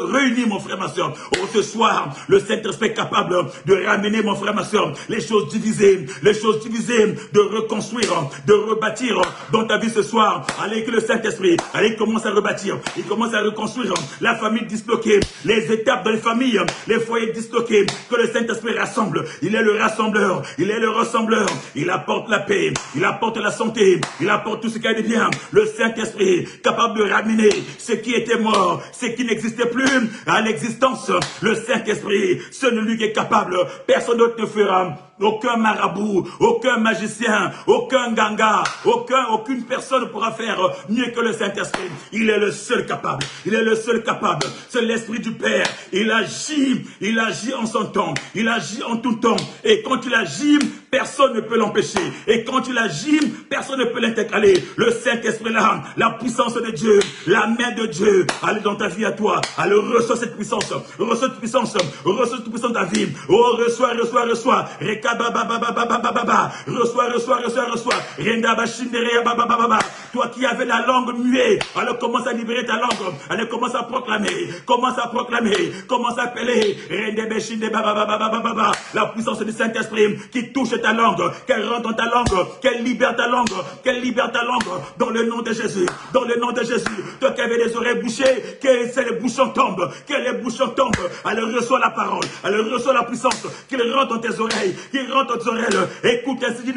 S1: réuni, mon frère, ma soeur. Oh, ce soir, le Saint-Esprit est capable de ramener, mon frère, ma soeur, les choses divisées, de reconstruire, de rebâtir dans ta vie ce soir. Allez, que le Saint-Esprit, allez, commence à rebâtir, il commence à reconstruire la famille disloquée, les étapes de la famille, les foyers disloqués, que le Saint-Esprit rassemble. Il est le rassembleur, il est le rassembleur. Il apporte la paix, il apporte la santé, il apporte tout ce qui est bien. Le Saint-Esprit, capable de ramener ce qui était mort, ce qui n'existait plus à l'existence. Le Saint-Esprit, seul lui qui est capable, personne d'autre ne fera. Aucun marabout, aucun magicien, aucun ganga, aucune personne ne pourra faire mieux que le Saint-Esprit. Il est le seul capable. Il est le seul capable. C'est l'Esprit du Père. Il agit en son temps. Il agit en tout temps. Et quand il agit, personne ne peut l'empêcher. Et quand il agit, personne ne peut l'intercaler. Le Saint-Esprit là, la puissance de Dieu, la main de Dieu, allez dans ta vie à toi. Allez, reçois cette puissance. Reçois cette puissance. Reçois cette puissance de ta vie. Oh, reçois. Reçois. Toi qui avais la langue muée, alors commence à libérer ta langue. Allez, commence à proclamer. Commence à appeler. La puissance du Saint-Esprit qui touche ta langue, qu'elle rentre dans ta langue, qu'elle libère ta langue, dans le nom de Jésus. Dans le nom de Jésus. Toi qui avais les oreilles bouchées, que les bouchons tombent. Allez, reçois la parole. Allez, reçois la puissance. Qu'il rentre dans tes oreilles. Qu'il rentre dans tes oreilles. Écoute ainsi dit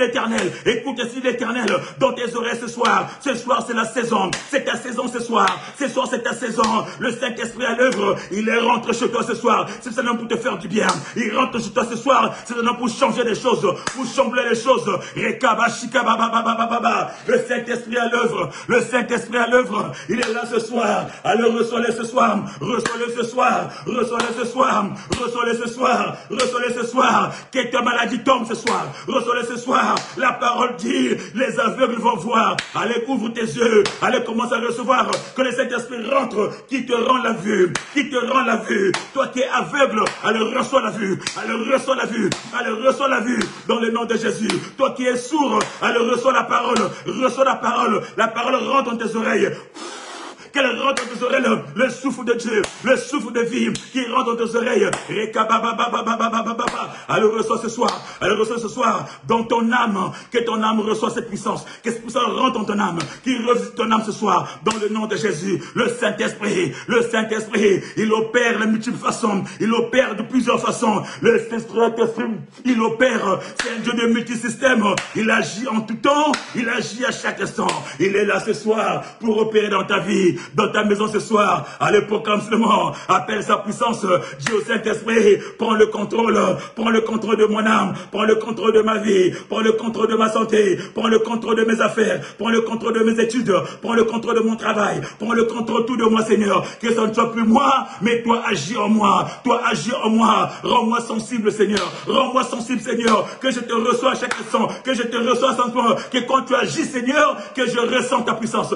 S1: l'Éternel. Dans tes oreilles ce soir. Ce soir, c'est la saison. C'est ta saison ce soir. Ce soir, c'est ta saison. Le Saint-Esprit à l'œuvre. Il rentre chez toi ce soir. C'est seulement pour te faire du bien. Il rentre chez toi ce soir. C'est seulement pour changer les choses. Pour chambrer les choses. Le Saint-Esprit à l'œuvre. Le Saint-Esprit à l'œuvre. Il est là ce soir. Alors reçois-le ce soir. Reçois-le ce soir. Reçois-le ce soir. Reçois-le ce soir. Reçois-le ce soir. Que ta maladie tombe ce soir. Reçois-le ce soir. La parole dit, les aveugles vont voir. Allez, ouvre tes yeux. Allez, commence à recevoir. Que le Saint-Esprit rentre, qui te rend la vue. Qui te rend la vue. Toi qui es aveugle, allez, reçois la vue. Allez, reçois la vue. Allez, reçois la vue. Dans le nom de Jésus. Toi qui es sourd, allez, reçois la parole. Reçois la parole. La parole rentre dans tes oreilles. Qu'elle rentre dans tes oreilles, le souffle de Dieu, le souffle de vie qui rentre dans tes oreilles. Alors reçois ce soir, alors reçois ce soir dans ton âme, que ton âme reçoit cette puissance, que cette puissance rentre dans ton âme, qui revisite ton âme ce soir, dans le nom de Jésus. Le Saint-Esprit, il opère de multiples façons, il opère de plusieurs façons. Le Saint-Esprit, il opère, c'est un Dieu de multisystème, il agit en tout temps, il agit à chaque instant. Il est là ce soir pour opérer dans ta vie, dans ta maison ce soir. Allez, proclame seulement, appelle sa puissance, dis au Saint-Esprit, prends le contrôle de mon âme, prends le contrôle de ma vie, prends le contrôle de ma santé, prends le contrôle de mes affaires, prends le contrôle de mes études, prends le contrôle de mon travail, prends le contrôle tout de moi, Seigneur, que ça ne soit plus moi, mais toi agis en moi, rends-moi sensible, Seigneur, rends-moi sensible, Seigneur, que je te reçois à chaque instant, que je te reçois sans toi, que quand tu agis, Seigneur, que je ressens ta puissance,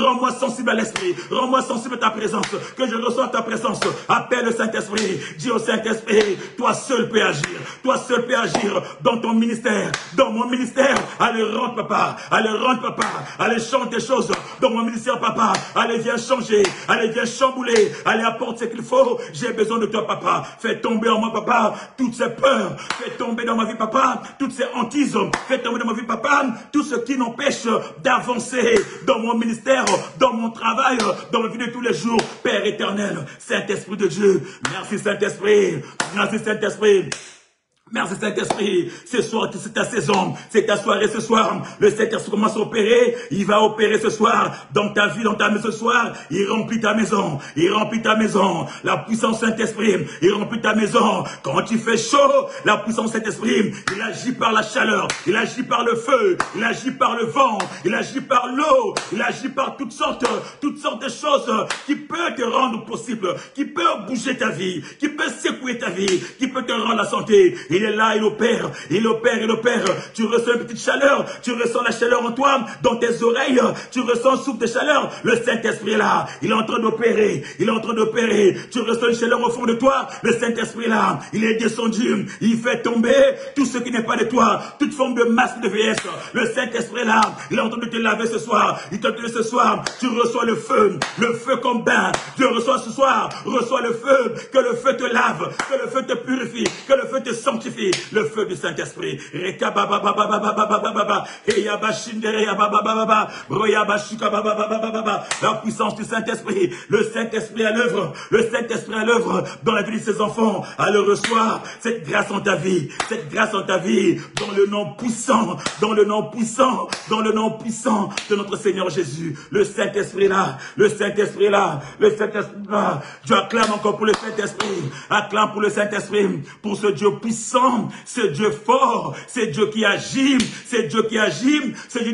S1: rends-moi sensible à l'esprit, rends-moi sensible à ta présence, que je reçois ta présence. Appelle le Saint-Esprit, dis au Saint-Esprit, toi seul peux agir dans ton ministère, dans mon ministère. Allez, rentre papa, allez, change des choses dans mon ministère, papa. Allez, viens changer, allez, viens chambouler, allez, apporte ce qu'il faut. J'ai besoin de toi, papa. Fais tomber en moi, papa, toutes ces peurs, fais tomber dans ma vie, papa, toutes ces hantises, fais tomber dans ma vie, papa, tout ce qui m'empêche d'avancer dans mon ministère, dans mon travail, dans ma vie de tous les jours. Père éternel, Saint-Esprit de Dieu, merci Saint-Esprit, merci Saint-Esprit. Merci Saint-Esprit, ce soir c'est ta saison, c'est ta soirée ce soir, le Saint-Esprit commence à opérer, il va opérer ce soir, dans ta vie, dans ta maison ce soir, il remplit ta maison, la puissance Saint-Esprit, il remplit ta maison, quand il fait chaud, la puissance Saint-Esprit, il agit par la chaleur, il agit par le feu, il agit par le vent, il agit par l'eau, il agit par toutes sortes de choses qui peuvent te rendre possible, qui peuvent bouger ta vie, qui peuvent secouer ta vie, qui peuvent te rendre la santé. Il est là, il opère. Tu ressens une petite chaleur, tu ressens la chaleur en toi, dans tes oreilles, tu ressens un souffle de chaleur. Le Saint-Esprit est là, il est en train d'opérer, Tu ressens une chaleur au fond de toi, le Saint-Esprit est là, il est descendu, il fait tomber tout ce qui n'est pas de toi, toute forme de masque de vieillesse. Le Saint-Esprit est là, il est en train de te laver ce soir, tu reçois le feu comme bain. Tu reçois ce soir, reçois le feu, que le feu te lave, que le feu te purifie, que le feu te sanctifie. Le feu du Saint-Esprit. La puissance du Saint-Esprit. Le Saint-Esprit à l'œuvre. Dans la vie de ses enfants. Alors reçois cette grâce en ta vie. Dans le nom puissant. De notre Seigneur Jésus. Le Saint-Esprit là. Tu acclames encore pour le Saint-Esprit. Acclame pour le Saint-Esprit. Pour ce Dieu puissant, ce Dieu fort, ce Dieu qui agit, ce Dieu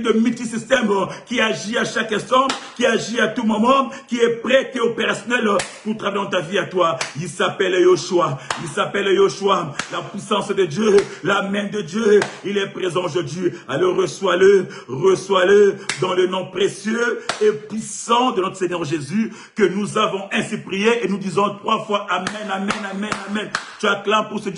S1: de multisystème qui agit à chaque instant, qui agit à tout moment, qui est prêt, qui est opérationnel pour travailler dans ta vie à toi. Il s'appelle Yoshua, la puissance de Dieu, la main de Dieu, il est présent aujourd'hui. Alors reçois-le dans le nom précieux et puissant de notre Seigneur Jésus, que nous avons ainsi prié et nous disons 3 fois Amen, Amen, Amen, Amen. Tu acclames pour ce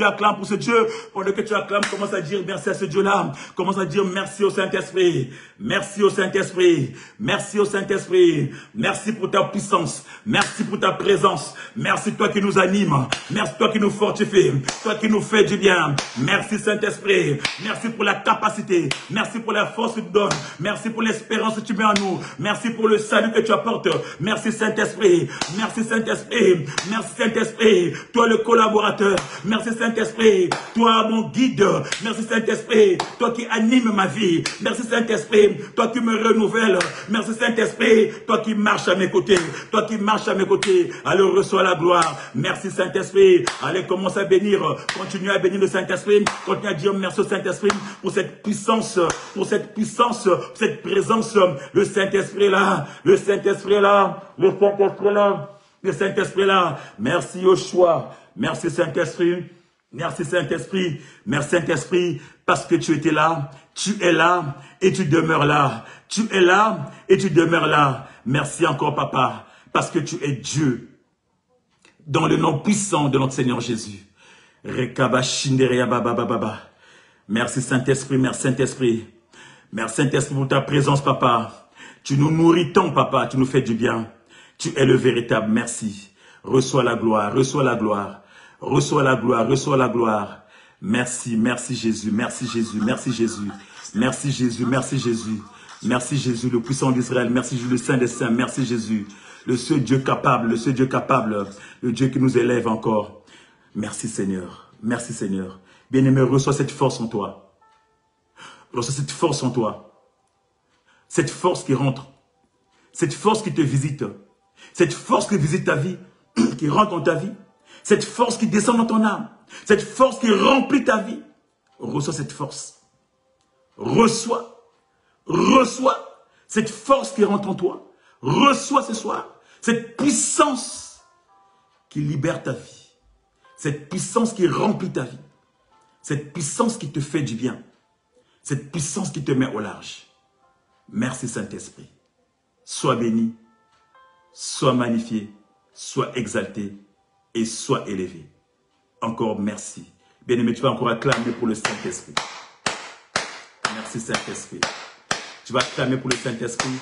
S1: Dieu, pendant que tu acclames, commence à dire merci à ce Dieu-là. Commence à dire merci au Saint-Esprit. Merci pour ta puissance. Merci pour ta présence. Merci toi qui nous anime. Merci toi qui nous fortifie. Toi qui nous fais du bien. Merci Saint-Esprit. Merci pour la capacité. Merci pour la force que tu donnes. Merci pour l'espérance que tu mets en nous. Merci pour le salut que tu apportes. Merci Saint-Esprit. Toi le collaborateur. Merci Saint-Esprit, toi mon guide. Merci Saint-Esprit, toi qui anime ma vie. Merci Saint-Esprit, toi qui me renouvelle. Merci Saint-Esprit, toi qui marches à mes côtés. Toi qui marches à mes côtés. Alors reçois la gloire. Merci Saint-Esprit. Allez, commence à bénir. Continue à bénir le Saint-Esprit. Continue à dire merci au Saint-Esprit pour cette puissance, pour cette présence. Le Saint-Esprit est là. Le Saint-Esprit est là. Le Saint-Esprit est là. Le Saint-Esprit est là. Merci Yoshua. Merci Saint-Esprit. Merci Saint-Esprit. Merci Saint-Esprit parce que tu étais là. Tu es là et tu demeures là. Tu es là et tu demeures là. Merci encore Papa parce que tu es Dieu. Dans le nom puissant de notre Seigneur Jésus. Merci Saint-Esprit, merci Saint-Esprit. Merci Saint-Esprit pour ta présence, Papa. Tu nous nourris tant, Papa, tu nous fais du bien. Tu es le véritable, merci. Reçois la gloire, reçois la gloire. Reçois la gloire, reçois la gloire. Merci, merci Jésus, merci Jésus, merci Jésus. Merci Jésus, merci Jésus. Merci Jésus, le puissant d'Israël. Merci Jésus, le Saint des Saints. Merci Jésus. Le seul Dieu capable, le seul Dieu capable. Le Dieu qui nous élève encore. Merci Seigneur. Merci Seigneur. Bien-aimé, reçois cette force en toi. Reçois cette force en toi. Cette force qui rentre. Cette force qui te visite. Cette force qui visite ta vie. Qui rentre dans ta vie. Cette force qui descend dans ton âme. Cette force qui remplit ta vie. Reçois cette force. Reçois. Reçois cette force qui rentre en toi. Reçois ce soir cette puissance qui libère ta vie. Cette puissance qui remplit ta vie. Cette puissance qui te fait du bien. Cette puissance qui te met au large. Merci Saint-Esprit. Sois béni, sois magnifié, sois exalté et sois élevé. Encore merci. Bien-aimé, tu vas encore acclamer pour le Saint-Esprit. Merci Saint-Esprit. Tu vas clamer pour le Saint-Esprit.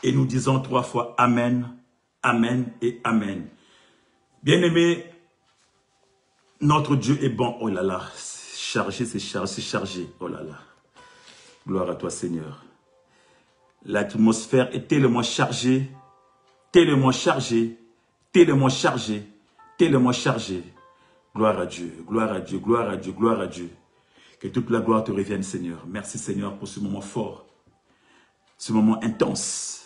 S1: Et nous disons 3 fois Amen, Amen et Amen. Bien-aimé, notre Dieu est bon. Oh là là, chargé, c'est chargé. Oh là là. Gloire à toi Seigneur. L'atmosphère est tellement chargée, tellement chargée, tellement chargée, tellement chargée. Gloire à Dieu, gloire à Dieu, gloire à Dieu, gloire à Dieu. Que toute la gloire te revienne, Seigneur. Merci, Seigneur, pour ce moment fort, ce moment intense.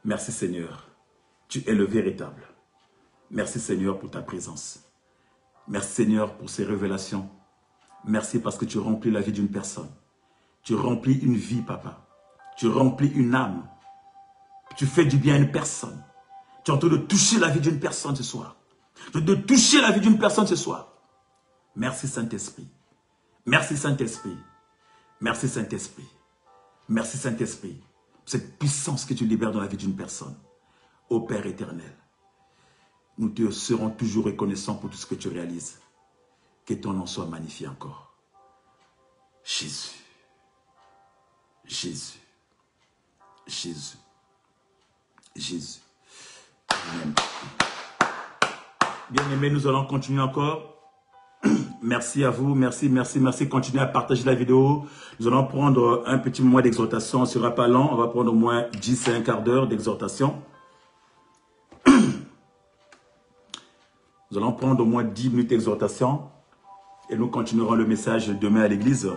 S1: Merci, Seigneur. Tu es le véritable. Merci, Seigneur, pour ta présence. Merci, Seigneur, pour ces révélations. Merci parce que tu remplis la vie d'une personne. Tu remplis une vie, Papa. Tu remplis une âme. Tu fais du bien à une personne. Tu es en train de toucher la vie d'une personne ce soir. De toucher la vie d'une personne ce soir. Merci, Saint-Esprit. Merci Saint-Esprit. Merci Saint-Esprit. Merci Saint-Esprit. Cette puissance que tu libères dans la vie d'une personne. Ô Père éternel, nous te serons toujours reconnaissants pour tout ce que tu réalises. Que ton nom soit magnifié encore. Jésus. Jésus. Jésus. Jésus. Amen. Bien-aimés, nous allons continuer encore. Merci à vous, merci, merci, merci. Continuez à partager la vidéo. Nous allons prendre un petit moment d'exhortation. On ne sera pas lent. On va prendre au moins 10 et un quart d'heure d'exhortation. Nous allons prendre au moins 10 minutes d'exhortation. Et nous continuerons le message demain à l'église.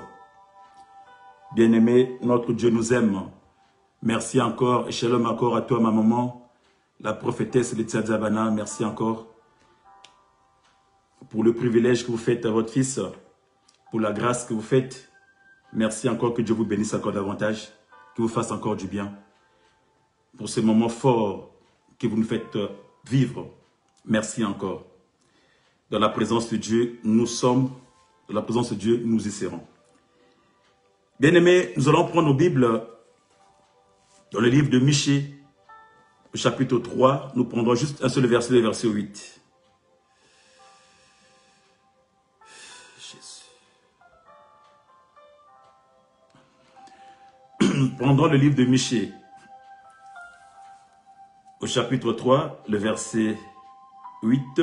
S1: Bien-aimé, notre Dieu nous aime. Merci encore. Et shalom encore à toi, ma maman, la prophétesse Letia Zabana. Merci encore pour le privilège que vous faites à votre fils, pour la grâce que vous faites. Merci encore, que Dieu vous bénisse encore davantage, qu'il vous fasse encore du bien. Pour ces moments forts que vous nous faites vivre, merci encore. Dans la présence de Dieu, nous sommes, dans la présence de Dieu, nous y serons. Bien-aimés, nous allons prendre nos Bibles dans le livre de Michée, au chapitre 3. Nous prendrons juste un seul verset, le verset 8. Nous prendrons le livre de Michée au chapitre 3, le verset 8.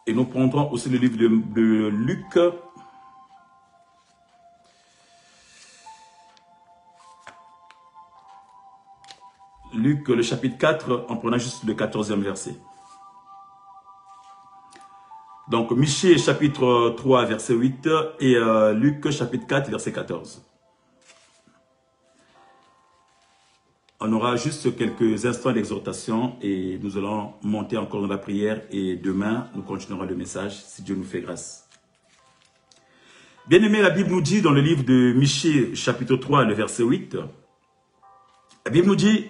S1: Et nous prendrons aussi le livre de Luc. Luc, le chapitre 4, en prenant juste le 14e verset. Donc, Michée chapitre 3, verset 8 et Luc chapitre 4, verset 14. On aura juste quelques instants d'exhortation et nous allons monter encore dans la prière et demain, nous continuerons le message si Dieu nous fait grâce. Bien-aimé, la Bible nous dit dans le livre de Michée, chapitre 3, le verset 8, la Bible nous dit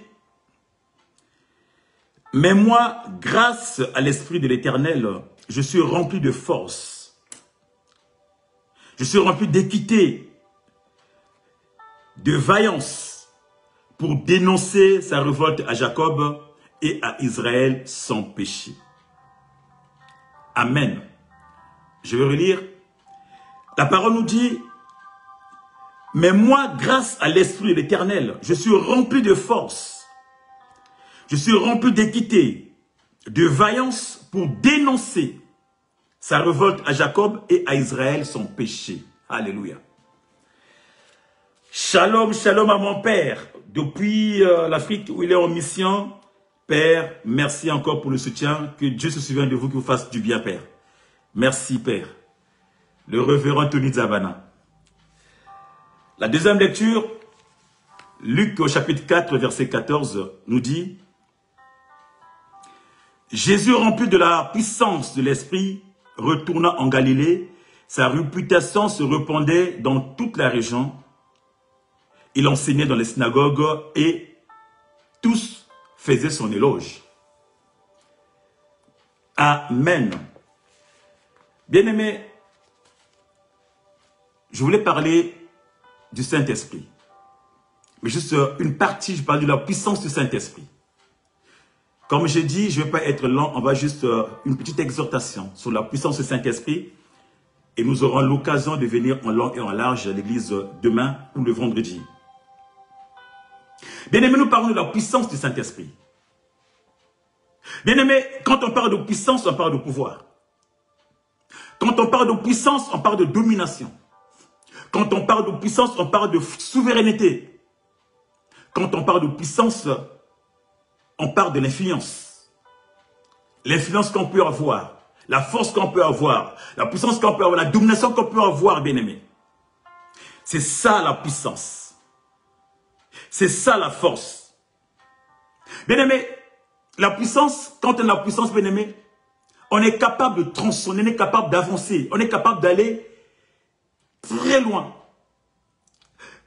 S1: « Mais moi, grâce à l'Esprit de l'Éternel, je suis rempli de force. Je suis rempli d'équité, de vaillance, pour dénoncer sa révolte à Jacob et à Israël sans péché. » Amen. Je vais relire. La parole nous dit, « Mais moi, grâce à l'Esprit de l'Éternel, je suis rempli de force. Je suis rempli d'équité, de vaillance pour dénoncer sa révolte à Jacob et à Israël sans péché. » Alléluia. Shalom, shalom à mon Père. Depuis l'Afrique où il est en mission, Père, merci encore pour le soutien. Que Dieu se souvienne de vous, qu'il vous fasse du bien, Père. Merci, Père. Le révérend Tony Zabana. La deuxième lecture, Luc au chapitre 4, verset 14, nous dit « Jésus, rempli de la puissance de l'Esprit, retourna en Galilée. Sa réputation se répandait dans toute la région. Il enseignait dans les synagogues et tous faisaient son éloge. » Amen. Bien-aimés, je voulais parler du Saint-Esprit. Mais juste une partie, je parle de la puissance du Saint-Esprit. Comme j'ai dit, je ne vais pas être lent, on va juste une petite exhortation sur la puissance du Saint-Esprit. Et nous aurons l'occasion de venir en long et en large à l'église demain ou le vendredi. Bien-aimés, nous parlons de la puissance du Saint-Esprit. Bien-aimés, quand on parle de puissance, on parle de pouvoir. Quand on parle de puissance, on parle de domination. Quand on parle de puissance, on parle de souveraineté. Quand on parle de puissance, on parle de l'influence. L'influence qu'on peut avoir, la force qu'on peut avoir, la puissance qu'on peut avoir, la domination qu'on peut avoir, bien-aimés. C'est ça la puissance. C'est ça la force. Bien-aimé, la puissance, quand on a la puissance, bien-aimé, on est capable de transcender, on est capable d'avancer, on est capable d'aller très loin.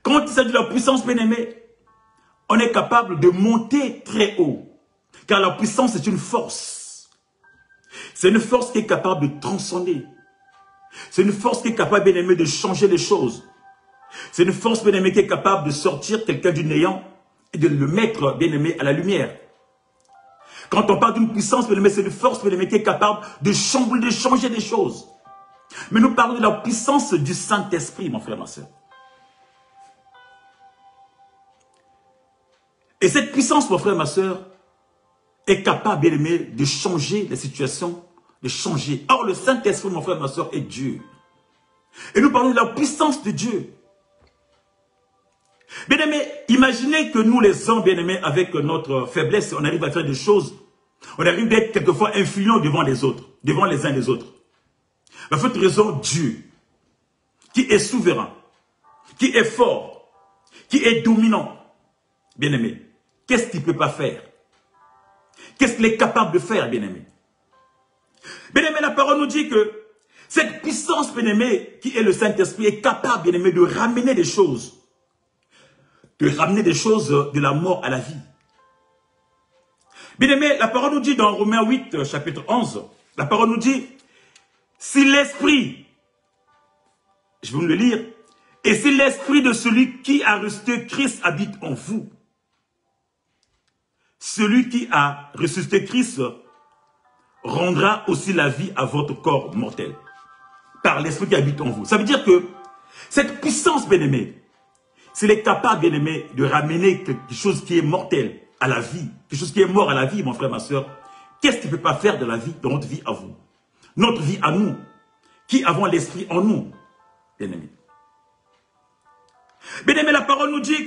S1: Quand il s'agit de la puissance, bien-aimé, on est capable de monter très haut. Car la puissance, c'est une force. C'est une force qui est capable de transcender. C'est une force qui est capable, bien-aimé, de changer les choses. C'est une force, bien-aimé, qui est capable de sortir quelqu'un du néant et de le mettre, bien-aimé, à la lumière. Quand on parle d'une puissance, bien-aimé, c'est une force, bien-aimé, qui est capable de changer des choses. Mais nous parlons de la puissance du Saint-Esprit, mon frère, ma soeur. Et cette puissance, mon frère, ma soeur, est capable, bien-aimé, de changer les situations, de changer. Or, le Saint-Esprit, mon frère, ma soeur, est Dieu. Et nous parlons de la puissance de Dieu. Bien-aimés, imaginez que nous, les hommes, bien-aimés, avec notre faiblesse, on arrive à faire des choses. On arrive d'être quelquefois influents devant les autres, devant les uns les autres. Mais pour cette raison, Dieu, qui est souverain, qui est fort, qui est dominant, bien-aimé, qu'est-ce qu'il ne peut pas faire? Qu'est-ce qu'il est capable de faire, bien-aimé? Bien-aimé, la parole nous dit que cette puissance, bien-aimé, qui est le Saint-Esprit, est capable, bien-aimé, de ramener des choses. De ramener des choses de la mort à la vie. Bien-aimé, la parole nous dit dans Romains 8, chapitre 11, la parole nous dit, si l'esprit, je vais vous le lire, et si l'esprit de celui qui a ressuscité Christ habite en vous, celui qui a ressuscité Christ rendra aussi la vie à votre corps mortel, par l'esprit qui habite en vous. Ça veut dire que cette puissance, bien-aimé, s'il est capable, bien-aimé, de ramener quelque chose qui est mortel à la vie, quelque chose qui est mort à la vie, mon frère, ma soeur, qu'est-ce qu'il ne peut pas faire de la vie, de notre vie à vous? Notre vie à nous, qui avons l'esprit en nous, bien-aimé. Bien-aimé, la parole nous dit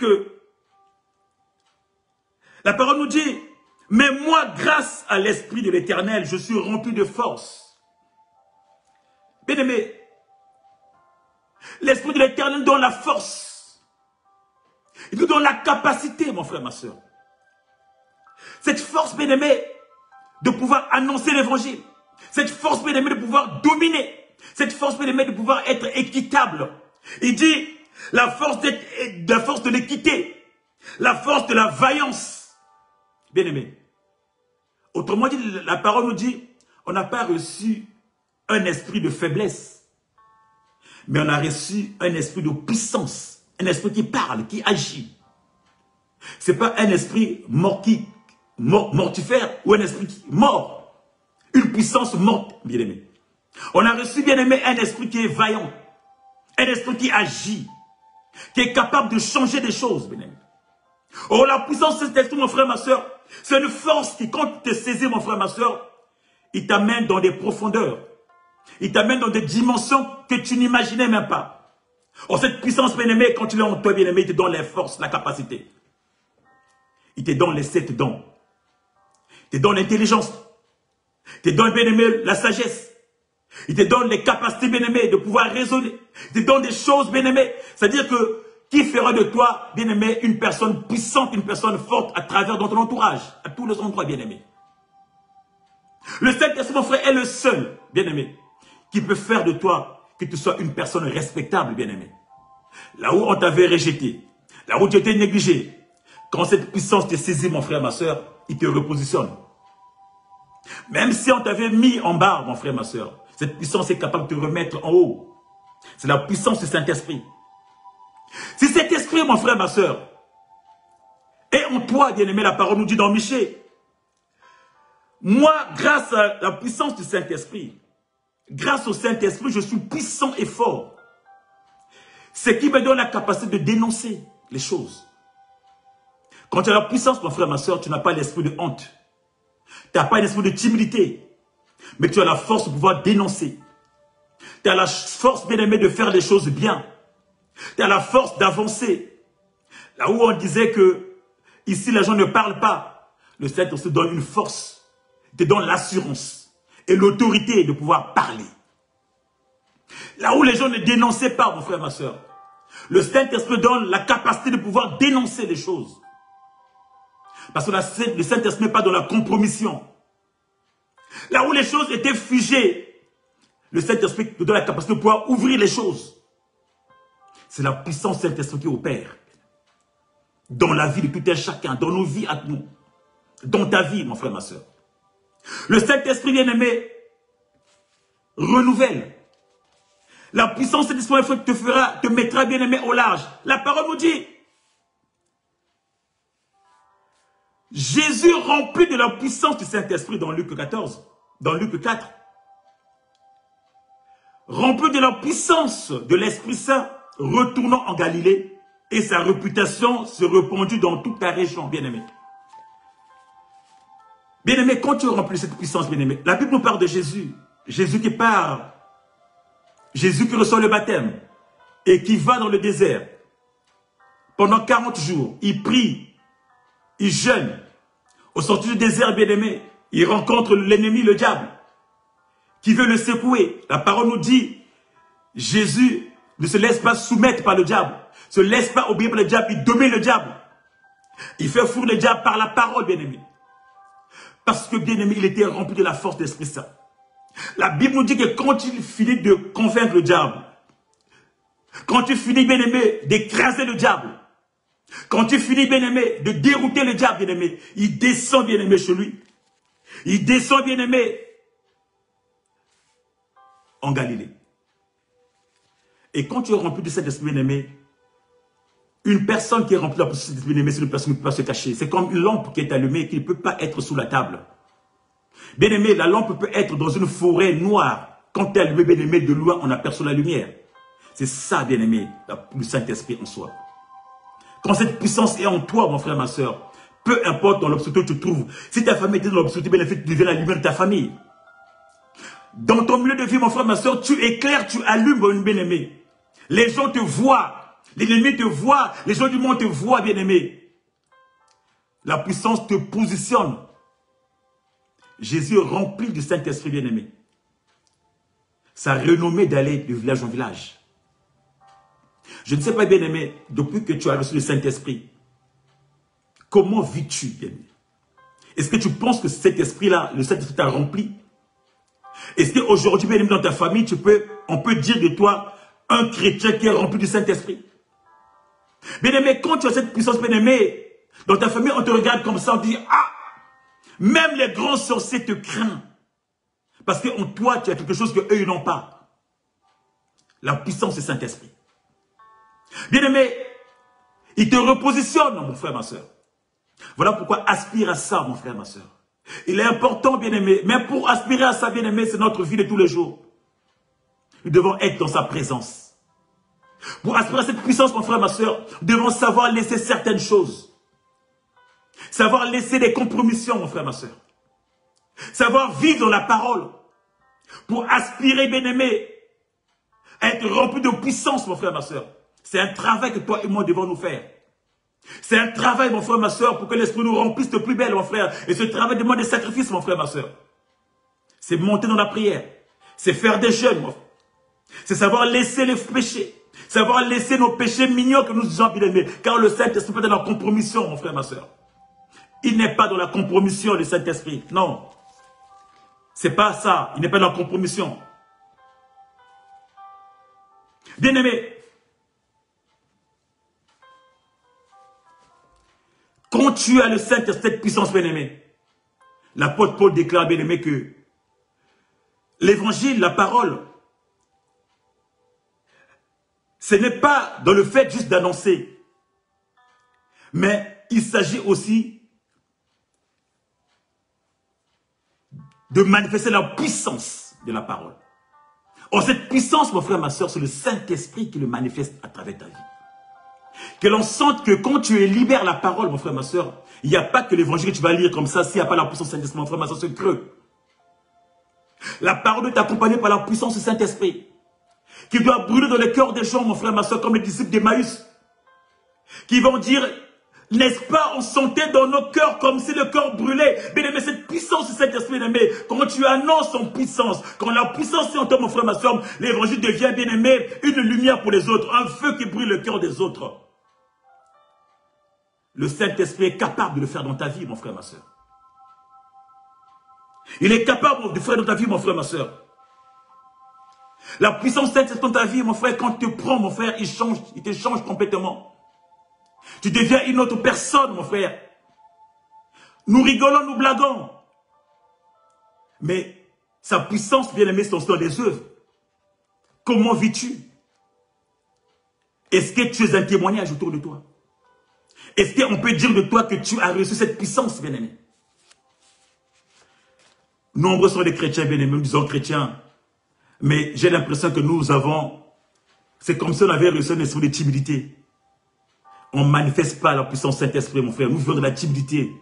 S1: mais moi, grâce à l'esprit de l'Éternel, je suis rempli de force. Bien-aimé, l'Esprit de l'Éternel donne la force. Il nous donne la capacité, mon frère, ma soeur. Cette force, bien-aimé, de pouvoir annoncer l'évangile. Cette force, bien-aimé, de pouvoir dominer. Cette force, bien-aimé, de pouvoir être équitable. Il dit, la force de l'équité. La force de la vaillance. Bien-aimé. Autrement dit, la parole nous dit, on n'a pas reçu un esprit de faiblesse. Mais on a reçu un esprit de puissance. Un esprit qui parle, qui agit. Ce n'est pas un esprit mortifère ou un esprit mort. Une puissance morte, bien-aimé. On a reçu, bien-aimé, un esprit qui est vaillant. Un esprit qui agit. Qui est capable de changer des choses, bien-aimé. Oh, la puissance de cet esprit, mon frère, ma soeur, c'est une force qui, quand tu te saisis, mon frère, ma soeur, il t'amène dans des profondeurs. Il t'amène dans des dimensions que tu n'imaginais même pas. Oh, cette puissance, bien-aimé, quand tu l'as en toi, bien-aimé, il te donne les forces, la capacité. Il te donne les 7 dons. Il te donne l'intelligence. Il te donne, bien-aimé, la sagesse. Il te donne les capacités, bien-aimé, de pouvoir raisonner. Il te donne des choses, bien-aimé. C'est-à-dire que, qui fera de toi, bien-aimé, une personne puissante, une personne forte à travers dans ton entourage, à tous les endroits, bien-aimé. Le Saint-Esprit, mon frère, est le seul, bien-aimé, qui peut faire de toi que tu sois une personne respectable, bien-aimé. Là où on t'avait rejeté, là où tu étais négligé, quand cette puissance te saisit, mon frère, ma soeur, il te repositionne. Même si on t'avait mis en bas, mon frère, ma soeur, cette puissance est capable de te remettre en haut. C'est la puissance du Saint-Esprit. Si cet esprit, mon frère, ma soeur, est en toi, bien-aimé, la parole nous dit dans Michée, moi, grâce à la puissance du Saint-Esprit, grâce au Saint-Esprit, je suis puissant et fort. Ce qui me donne la capacité de dénoncer les choses. Quand tu as la puissance, mon frère, ma soeur, tu n'as pas l'esprit de honte. Tu n'as pas l'esprit de timidité. Mais tu as la force de pouvoir dénoncer. Tu as la force, bien-aimé, de faire les choses bien. Tu as la force d'avancer. Là où on disait que ici, les gens ne parlent pas. Le Seigneur te donne une force. Il te donne l'assurance et l'autorité de pouvoir parler. Là où les gens ne dénonçaient pas, mon frère, ma soeur, le Saint-Esprit donne la capacité de pouvoir dénoncer les choses. Parce que le Saint-Esprit n'est pas dans la compromission. Là où les choses étaient figées, le Saint-Esprit te donne la capacité de pouvoir ouvrir les choses. C'est la puissance du Saint-Esprit qui opère. Dans la vie de tout un chacun, dans nos vies à nous. Dans ta vie, mon frère, ma soeur. Le Saint-Esprit bien-aimé renouvelle. La puissance de l'Esprit te mettra bien-aimé au large. La parole nous dit, Jésus rempli de la puissance du Saint-Esprit dans Luc 14, dans Luc 4, rempli de la puissance de l'Esprit Saint, retournant en Galilée, et sa réputation se répandit dans toute la région, bien-aimé. Bien-aimé, quand tu es rempli de cette puissance, bien-aimé, la Bible nous parle de Jésus. Jésus qui part, Jésus qui reçoit le baptême, et qui va dans le désert. Pendant 40 jours, il prie, il jeûne. Au sortir du désert, bien-aimé, il rencontre l'ennemi, le diable, qui veut le secouer. La parole nous dit, Jésus ne se laisse pas soumettre par le diable, ne se laisse pas obéir par le diable, il domine le diable. Il fait fuir le diable par la parole, bien-aimé. Parce que, bien-aimé, il était rempli de la force de l'Esprit Saint. La Bible nous dit que quand il finit de convaincre le diable, quand tu finis, bien-aimé, d'écraser le diable, quand tu finis, bien-aimé, de dérouter le diable, bien-aimé, il descend, bien-aimé, chez lui. Il descend, bien-aimé, en Galilée. Et quand tu es rempli de cet esprit, bien-aimé, une personne qui est remplie de cet esprit, bien-aimé, c'est une personne qui ne peut pas se cacher. C'est comme une lampe qui est allumée et qui ne peut pas être sous la table. Bien-aimé, la lampe peut être dans une forêt noire. Quand tu es allumé, bien-aimé, de loin, on aperçoit la lumière. C'est ça, bien-aimé, le Saint-Esprit en soi. Quand cette puissance est en toi, mon frère, ma soeur, peu importe dans l'obscurité où tu te trouves, si ta famille est dans l'obscurité, bien, tu deviens la lumière de ta famille. Dans ton milieu de vie, mon frère, ma soeur, tu éclaires, tu allumes, mon bien-aimé. Les gens te voient, l'ennemi te voit, les gens du monde te voient, bien-aimé. La puissance te positionne. Jésus est rempli du Saint-Esprit, bien-aimé. sa renommée d'aller de village en village. Je ne sais pas, bien-aimé, depuis que tu as reçu le Saint-Esprit, comment vis-tu, bien-aimé? Est-ce que tu penses que cet esprit-là, le Saint-Esprit t'a rempli? Est-ce qu'aujourd'hui, bien-aimé, dans ta famille, on peut dire de toi un chrétien qui est rempli du Saint-Esprit? Bien-aimé, quand tu as cette puissance, bien-aimé, dans ta famille, on te regarde comme ça, on dit, ah, même les grands sorciers te craignent. Parce qu'en toi, tu as quelque chose qu'eux, ils n'ont pas. La puissance du Saint-Esprit. Bien-aimé, il te repositionne, mon frère, ma soeur. Voilà pourquoi aspire à ça, mon frère, ma soeur. Il est important, bien-aimé. Mais pour aspirer à ça, bien-aimé, c'est notre vie de tous les jours. Nous devons être dans sa présence. Pour aspirer à cette puissance, mon frère, ma soeur, nous devons savoir laisser certaines choses. Savoir laisser des compromissions, mon frère, ma soeur. Savoir vivre dans la parole. Pour aspirer, bien-aimé, à être rempli de puissance, mon frère, ma soeur. C'est un travail que toi et moi devons nous faire. C'est un travail, mon frère, ma soeur, pour que l'Esprit nous remplisse de plus belle, mon frère. Et ce travail demande des sacrifices, mon frère, ma soeur. C'est monter dans la prière. C'est faire des jeûnes, mon frère. C'est savoir laisser les péchés. Savoir laisser nos péchés mignons que nous disons, bien-aimés. Car le Saint-Esprit est dans la compromission, mon frère, ma soeur. Il n'est pas dans la compromission, le Saint-Esprit. Non. C'est pas ça. Il n'est pas dans la compromission. Bien-aimé, quand tu as le Saint-Esprit, cette puissance, bien-aimé, l'apôtre Paul déclare, bien-aimé, que l'évangile, la parole, ce n'est pas dans le fait juste d'annoncer, mais il s'agit aussi de manifester la puissance de la parole. Or, cette puissance, mon frère, ma soeur, c'est le Saint-Esprit qui le manifeste à travers ta vie. Que l'on sente que quand tu libères la parole, mon frère, ma soeur, il n'y a pas que l'évangile que tu vas lire comme ça, s'il n'y a pas la puissance du Saint-Esprit, mon frère, ma soeur, c'est creux. La parole est accompagnée par la puissance du Saint-Esprit, qui doit brûler dans le cœur des gens, mon frère, ma soeur, comme les disciples d'Emmaüs, qui vont dire, n'est-ce pas, on sentait dans nos cœurs comme si le cœur brûlait. Bien aimé, cette puissance du Saint-Esprit, bien aimé, quand tu annonces son puissance, quand la puissance est en toi, mon frère, ma soeur, l'évangile devient, bien aimé, une lumière pour les autres, un feu qui brûle le cœur des autres. Le Saint-Esprit est capable de le faire dans ta vie, mon frère, ma soeur. Il est capable de le faire dans ta vie, mon frère, ma soeur. La puissance Saint-Esprit dans ta vie, mon frère, quand tu te prends, mon frère, il te change complètement. Tu deviens une autre personne, mon frère. Nous rigolons, nous blaguons. Mais sa puissance, bien aimé, c'est dans les œuvres. Comment vis-tu? Est-ce que tu es un témoignage autour de toi? Est-ce qu'on peut dire de toi que tu as reçu cette puissance, bien aimé? Nombreux sont les chrétiens, bien aimés, nous disons chrétiens. Mais j'ai l'impression que nous avons, c'est comme si on avait reçu un esprit de timidité. On ne manifeste pas la puissance Saint-Esprit, mon frère. Nous vivons de la timidité.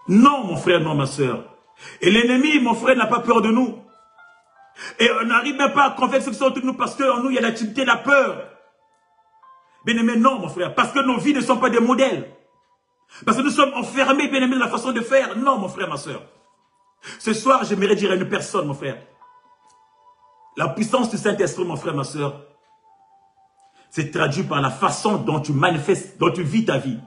S1: Non, mon frère, non, ma soeur. Et l'ennemi, mon frère, n'a pas peur de nous. Et on n'arrive même pas à convaincre ceux qui sont autour de nous parce qu'en nous, il y a la timidité, la peur. Bien aimé, non, mon frère. Parce que nos vies ne sont pas des modèles. Parce que nous sommes enfermés, bien aimé, dans la façon de faire. Non, mon frère, ma soeur. Ce soir, j'aimerais dire à une personne, mon frère. La puissance du Saint-Esprit, mon frère, ma soeur, c'est traduit par la façon dont tu manifestes, dont tu vis ta vie.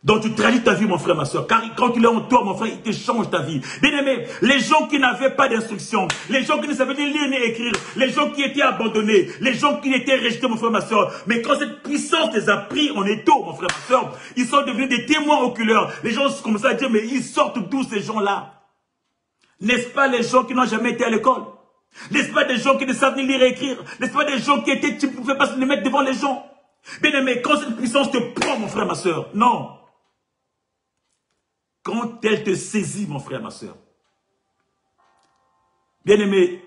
S1: Dont tu traduis ta vie, mon frère, ma soeur. Car quand il est en toi, mon frère, il te change ta vie. Bien aimé, les gens qui n'avaient pas d'instruction, les gens qui ne savaient ni lire ni écrire, les gens qui étaient abandonnés, les gens qui étaient rejetés, mon frère, ma soeur. Mais quand cette puissance les a pris en étau, mon frère, ma soeur, ils sont devenus des témoins oculaires. Les gens commencent à dire, mais ils sortent d'où ces gens-là? N'est-ce pas les gens qui n'ont jamais été à l'école? N'est-ce pas des gens qui ne savent ni lire et écrire? N'est-ce pas des gens qui étaient, tu ne pouvais pas se les mettre devant les gens? Bien aimé, quand cette puissance te prend, mon frère, ma soeur, non. Quand elle te saisit, mon frère, ma soeur. Bien aimé,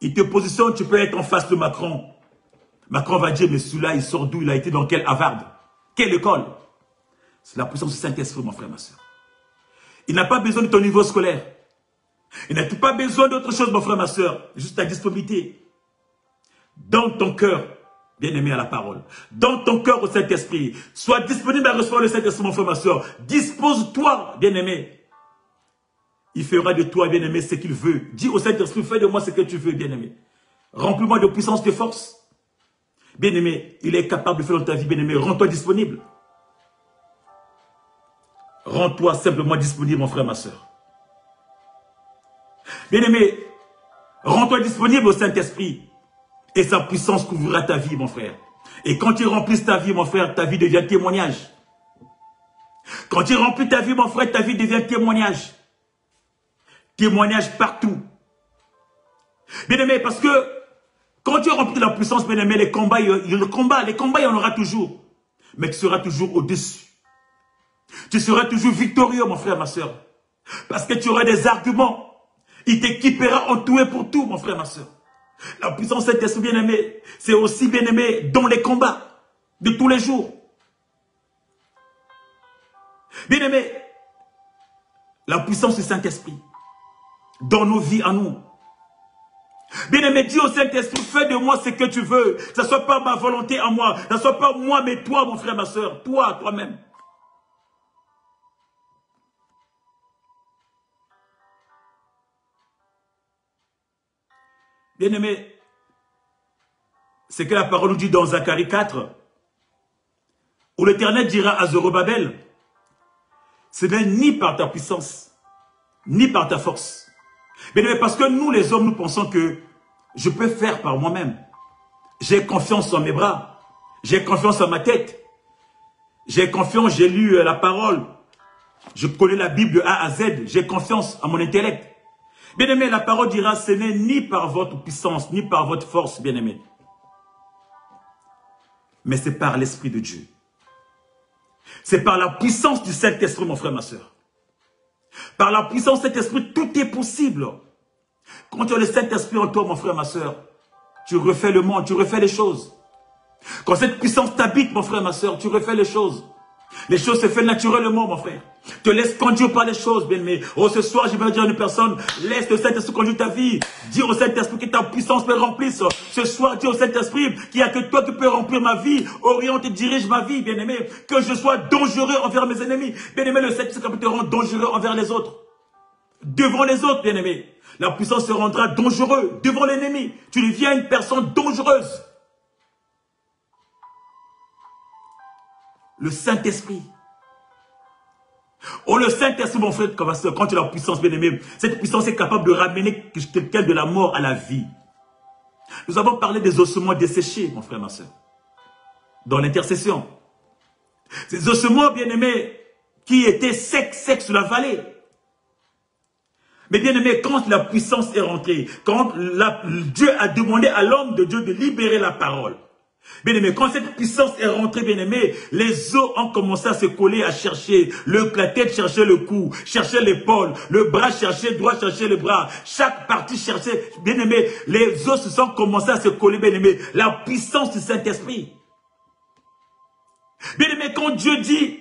S1: il te positionne, tu peux être en face de Macron. Macron va dire, mais celui-là, il sort d'où? Il a été dans quelle Harvard? Quelle école? C'est la puissance du Saint-Esprit, mon frère, ma soeur. Il n'a pas besoin de ton niveau scolaire. Il n'a pas besoin d'autre chose, mon frère, ma soeur. Juste ta disponibilité. Dans ton cœur, bien aimé à la parole. Dans ton cœur au Saint-Esprit. Sois disponible à recevoir le Saint-Esprit, mon frère, ma soeur. Dispose-toi, bien aimé, il fera de toi, bien-aimé, ce qu'il veut. Dis au Saint-Esprit, fais de moi ce que tu veux, bien-aimé. Remplis-moi de puissance, de force. Bien-aimé, il est capable de faire dans ta vie, bien-aimé. Rends-toi disponible. Rends-toi simplement disponible, mon frère, ma soeur. Bien-aimé, rends-toi disponible au Saint-Esprit. Et sa puissance couvrira ta vie, mon frère. Et quand tu remplis ta vie, mon frère, ta vie devient témoignage. Quand tu remplis ta vie, mon frère, ta vie devient témoignage. Témoignage partout. Bien-aimé, parce que quand tu remplis la puissance, bien-aimé, les combats, il y en aura toujours. Mais tu seras toujours au-dessus. Tu seras toujours victorieux, mon frère, ma soeur. Parce que tu auras des arguments. Il t'équipera en tout et pour tout, mon frère, ma soeur. La puissance de Saint-Esprit, bien-aimé, c'est aussi, bien-aimé, dans les combats de tous les jours. Bien-aimé, la puissance du Saint-Esprit, dans nos vies à nous. Bien-aimé, dis au Saint-Esprit, fais de moi ce que tu veux. Que ce ne soit pas ma volonté à moi. Que ce ne soit pas moi, mais toi, mon frère, ma soeur. Toi, toi-même. Bien-aimé, c'est que la parole nous dit dans Zacharie 4, où l'Éternel dira à Zorobabel, ce n'est ni par ta puissance, ni par ta force. Bien-aimé, parce que nous, les hommes, nous pensons que je peux faire par moi-même. J'ai confiance en mes bras. J'ai confiance en ma tête. J'ai confiance, j'ai lu la parole. Je connais la Bible de A à Z. J'ai confiance en mon intellect. Bien-aimé, la parole dira, ce n'est ni par votre puissance, ni par votre force, bien-aimé. Mais c'est par l'Esprit de Dieu. C'est par la puissance du Saint-Esprit, mon frère, ma soeur. Par la puissance de cet esprit, tout est possible. Quand tu as le Saint-Esprit en toi, mon frère, ma soeur, tu refais le monde, tu refais les choses. Quand cette puissance t'habite, mon frère, ma soeur, tu refais les choses. Les choses se font naturellement, mon frère. Te laisse conduire par les choses, bien-aimé. Oh, ce soir, je vais dire à une personne, laisse le Saint-Esprit conduire ta vie. Dis au Saint-Esprit que ta puissance peut remplir. Ce soir, dis au Saint-Esprit qu'il n'y a que toi qui peux remplir ma vie. Oriente et dirige ma vie, bien-aimé. Que je sois dangereux envers mes ennemis. Bien-aimé, le Saint-Esprit peut te rendre dangereux envers les autres. Devant les autres, bien-aimé. La puissance se rendra dangereux devant l'ennemi. Tu deviens une personne dangereuse. Le Saint-Esprit. Oh, le Saint-Esprit, mon frère, quand tu as la puissance, bien-aimé, cette puissance est capable de ramener quelqu'un de la mort à la vie. Nous avons parlé des ossements desséchés, mon frère, ma soeur, dans l'intercession. Ces ossements, bien-aimés, qui étaient secs sur la vallée. Mais bien-aimé, quand la puissance est rentrée, quand Dieu a demandé à l'homme de Dieu de libérer la parole, bien-aimé, quand cette puissance est rentrée, bien-aimé, les os ont commencé à se coller, à chercher. La tête cherchait le cou, cherchait l'épaule, le bras cherchait le droit, cherchait le bras. Chaque partie cherchait, bien-aimé, les os se sont commencés à se coller, bien-aimé. La puissance du Saint-Esprit. Bien-aimé, quand Dieu dit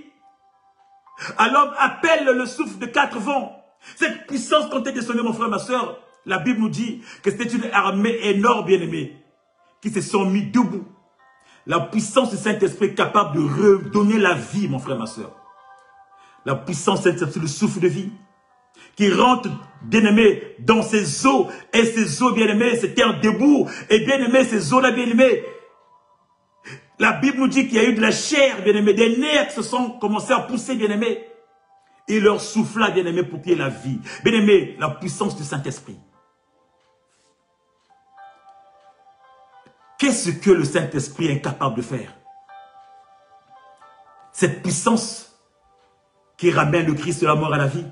S1: à l'homme, appelle le souffle de 4 vents. Cette puissance, quand elle est descendue, mon frère, ma soeur, la Bible nous dit que c'était une armée énorme, bien-aimé, qui se sont mis debout. La puissance du Saint-Esprit est capable de redonner la vie, mon frère, ma soeur. La puissance du Saint-Esprit, c'est le souffle de vie qui rentre, bien-aimé, dans ses os. Et ces os, bien-aimé, se tiennent debout. Et bien-aimé, ces os-là, bien-aimé, la Bible nous dit qu'il y a eu de la chair, bien-aimé, des nerfs qui se sont commencés à pousser, bien-aimé. Et leur souffla, bien-aimé, pour qu'il y ait la vie. Bien-aimé, la puissance du Saint-Esprit. Qu'est-ce que le Saint-Esprit est incapable de faire? Cette puissance qui ramène le Christ de la mort à la vie.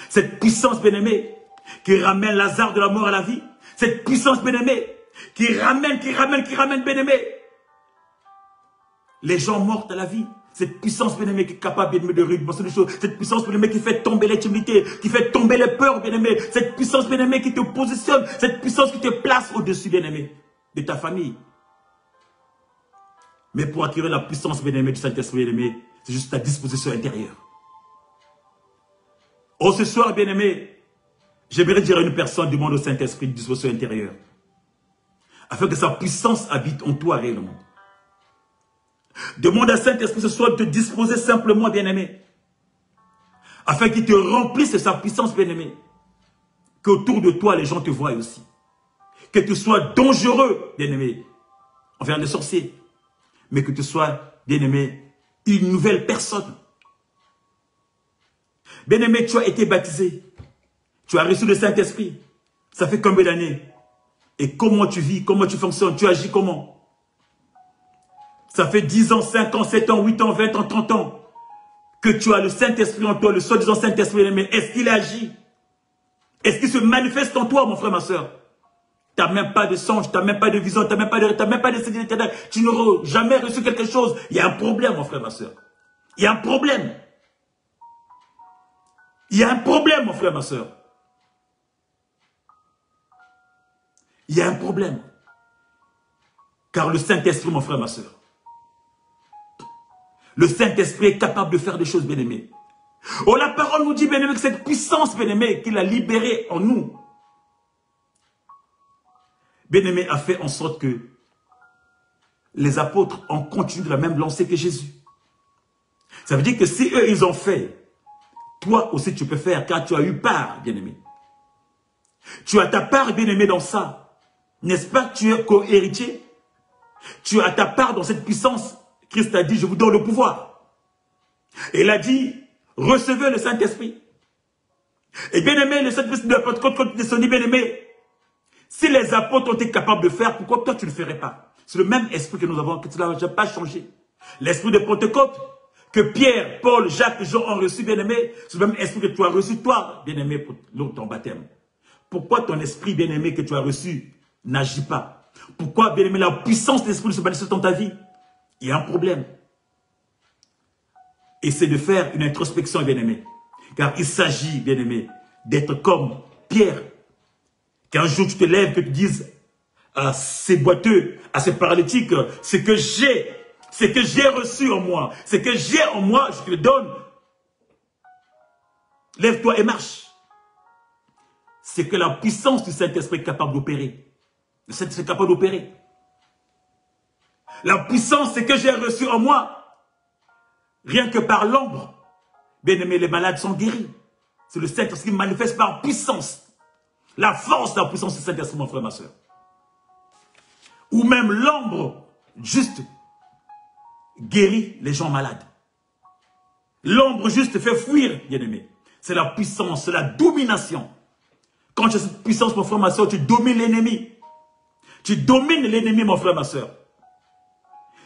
S1: Cette puissance, bien-aimé, qui ramène Lazare de la mort à la vie. Cette puissance, bien-aimé, qui ramène, bien-aimé, les gens morts à la vie. Cette puissance, bien-aimé, qui est capable, bien-aimé, de réduire les choses. Cette puissance, bien-aimé, qui fait tomber les timidités, qui fait tomber les peurs, bien-aimé. Cette puissance, bien-aimé, qui te positionne. Cette puissance qui te place au-dessus, bien-aimé, de ta famille. Mais pour acquérir la puissance, bien-aimé, du Saint-Esprit, bien-aimé, c'est juste ta disposition intérieure. Oh, ce soir, bien-aimé, j'aimerais dire à une personne, demande au Saint-Esprit une disposition intérieure. Afin que sa puissance habite en toi réellement. Demande à Saint-Esprit ce soir de te disposer simplement, bien-aimé. afin qu'il te remplisse de sa puissance, bien-aimé. Qu'autour de toi, les gens te voient aussi. Que tu sois dangereux, bien-aimé, envers les sorciers. Mais que tu sois, bien-aimé, une nouvelle personne. Bien-aimé, tu as été baptisé. Tu as reçu le Saint-Esprit. Ça fait combien d'années? Et comment tu vis? Comment tu fonctionnes? Tu agis comment? Ça fait 10 ans, 5 ans, 7 ans, 8 ans, 20 ans, 30 ans que tu as le Saint-Esprit en toi, le soi-disant Saint-Esprit. Mais est-ce qu'il agit? Est-ce qu'il se manifeste en toi, mon frère, ma soeur? Tu n'as même pas de songe, tu n'as même pas de vision, tu n'as même pas de sécurité éternelle. Tu n'auras jamais reçu quelque chose. Il y a un problème, mon frère, ma soeur. Il y a un problème. Il y a un problème, mon frère, ma soeur. Il y a un problème. Car le Saint-Esprit, mon frère, ma soeur, le Saint-Esprit est capable de faire des choses, bien-aimés. Oh, la parole nous dit, bien-aimé, que cette puissance, bien-aimé, qu'il a libérée en nous, bien-aimé, a fait en sorte que les apôtres ont continué de la même lancée que Jésus. Ça veut dire que si eux, ils ont fait, toi aussi tu peux faire, car tu as eu part, bien-aimé. Tu as ta part, bien-aimé, dans ça. N'est-ce pas que tu es co-héritier? Tu as ta part dans cette puissance. Christ a dit, je vous donne le pouvoir. Et il a dit, recevez le Saint-Esprit. Et bien-aimé, le Saint-Esprit de la Pentecôte descendit, bien-aimé. Si les apôtres ont été capables de faire, pourquoi toi tu ne le ferais pas? C'est le même esprit que nous avons, que cela n'a pas changé. L'esprit de Pentecôte, que Pierre, Paul, Jacques, Jean ont reçu, bien-aimé, c'est le même esprit que tu as reçu, toi, bien-aimé, pour ton baptême. Pourquoi ton esprit, bien-aimé, que tu as reçu, n'agit pas? Pourquoi, bien-aimé, la puissance de l'esprit ne se manifeste dans ta vie? Il y a un problème. Et c'est de faire une introspection, bien-aimé. Car il s'agit, bien-aimé, d'être comme Pierre. Qu'un jour tu te lèves, que tu dises à ces boiteux, à ces paralytiques, ce que j'ai reçu en moi, ce que j'ai en moi, je te le donne. Lève-toi et marche. C'est que la puissance du Saint-Esprit est capable d'opérer. Le Saint-Esprit est capable d'opérer. La puissance, c'est que j'ai reçu en moi. Rien que par l'ombre, bien-aimé, les malades sont guéris. C'est le Saint-Esprit qui manifeste par puissance. La force, la puissance du Saint-Esprit, mon frère, ma soeur. Ou même l'ombre, juste, guérit les gens malades. L'ombre juste fait fuir, bien-aimé. C'est la puissance, c'est la domination. Quand tu as cette puissance, mon frère, ma soeur, tu domines l'ennemi. Tu domines l'ennemi, mon frère, ma soeur.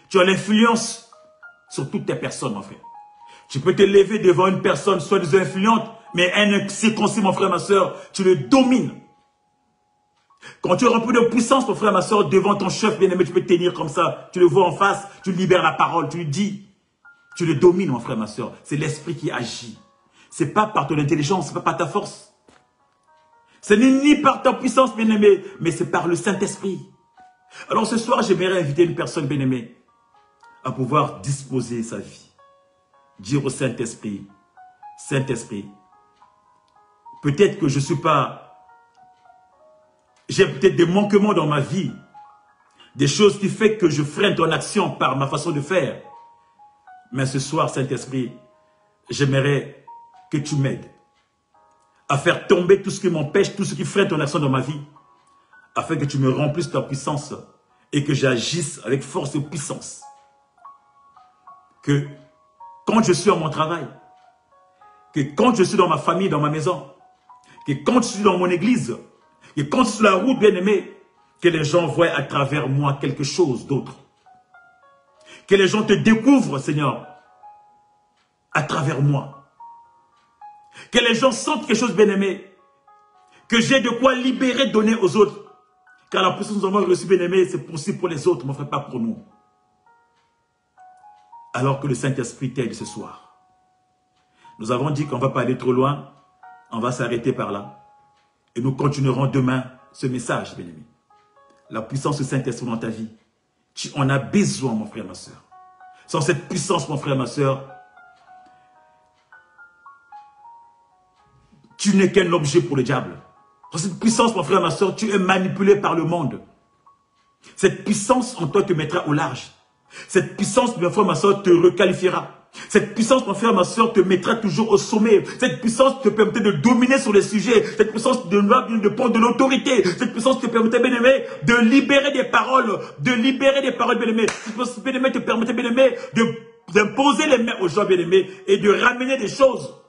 S1: Tu as l'influence sur toutes tes personnes, mon frère. Tu peux te lever devant une personne soi-disant influente, mais elle circoncis, mon frère, ma soeur, tu le domines. Quand tu es rempli de puissance, mon frère, ma soeur, devant ton chef bien-aimé, tu peux tenir comme ça. Tu le vois en face, tu libères la parole, tu lui dis. Tu le domines, mon frère, ma soeur. C'est l'esprit qui agit. Ce n'est pas par ton intelligence, ce n'est pas par ta force. Ce n'est ni par ta puissance, bien-aimé, mais c'est par le Saint-Esprit. Alors ce soir, j'aimerais inviter une personne, bien-aimée, à pouvoir disposer sa vie. Dire au Saint-Esprit, Saint-Esprit, peut-être que je ne suis pas... J'ai peut-être des manquements dans ma vie, des choses qui font que je freine ton action par ma façon de faire. Mais ce soir, Saint-Esprit, j'aimerais que tu m'aides à faire tomber tout ce qui m'empêche, tout ce qui freine ton action dans ma vie, afin que tu me remplisses ta puissance et que j'agisse avec force et puissance. Que quand je suis à mon travail, que quand je suis dans ma famille, dans ma maison, que quand je suis dans mon église, et quand sur la route, bien-aimé, que les gens voient à travers moi quelque chose d'autre. Que les gens te découvrent, Seigneur, à travers moi. Que les gens sentent quelque chose, bien-aimé, que j'ai de quoi libérer, donner aux autres. Car la puissance que nous avons reçue, bien-aimé, c'est aussi pour les autres, mon frère, pas pour nous. Alors que le Saint-Esprit t'aide ce soir. Nous avons dit qu'on ne va pas aller trop loin, on va s'arrêter par là. Et nous continuerons demain ce message, bien-aimé. La puissance du Saint-Esprit dans ta vie. Tu en as besoin, mon frère, ma soeur. Sans cette puissance, mon frère, ma soeur, tu n'es qu'un objet pour le diable. Sans cette puissance, mon frère, ma soeur, tu es manipulé par le monde. Cette puissance en toi te mettra au large. Cette puissance, mon frère, ma soeur, te requalifiera. Cette puissance, mon frère, ma soeur, te mettra toujours au sommet. Cette puissance te permettait de dominer sur les sujets. Cette puissance de prendre de l'autorité. Cette puissance te permettait, bien-aimé, de libérer des paroles. Bien-aimé. Cette puissance, bien-aimé, te permettait, bien-aimé, d'imposer les mains aux gens, bien-aimés, et de ramener des choses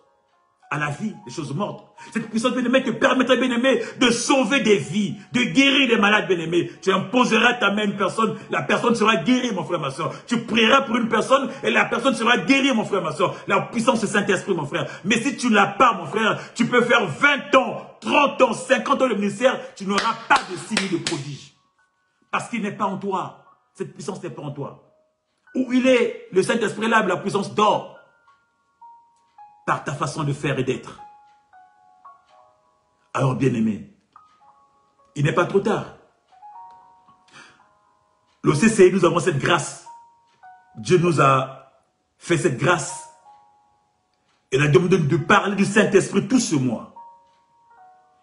S1: à la vie, des choses mortes. Cette puissance, bien-aimé, te permettrait, bien-aimé, de sauver des vies, de guérir des malades, bien-aimé. Tu imposeras ta main à une personne, la personne sera guérie, mon frère, ma soeur. Tu prieras pour une personne et la personne sera guérie, mon frère, ma soeur. La puissance du Saint-Esprit, mon frère. Mais si tu ne l'as pas, mon frère, tu peux faire 20 ans, 30 ans, 50 ans de ministère, tu n'auras pas de signe de prodige. Parce qu'il n'est pas en toi. Cette puissance n'est pas en toi. Où il est, le Saint-Esprit là, la puissance dort. Par ta façon de faire et d'être. Alors, bien-aimé, il n'est pas trop tard. Le CCI, nous avons cette grâce. Dieu nous a fait cette grâce. Il a demandé de parler du Saint-Esprit tout ce mois.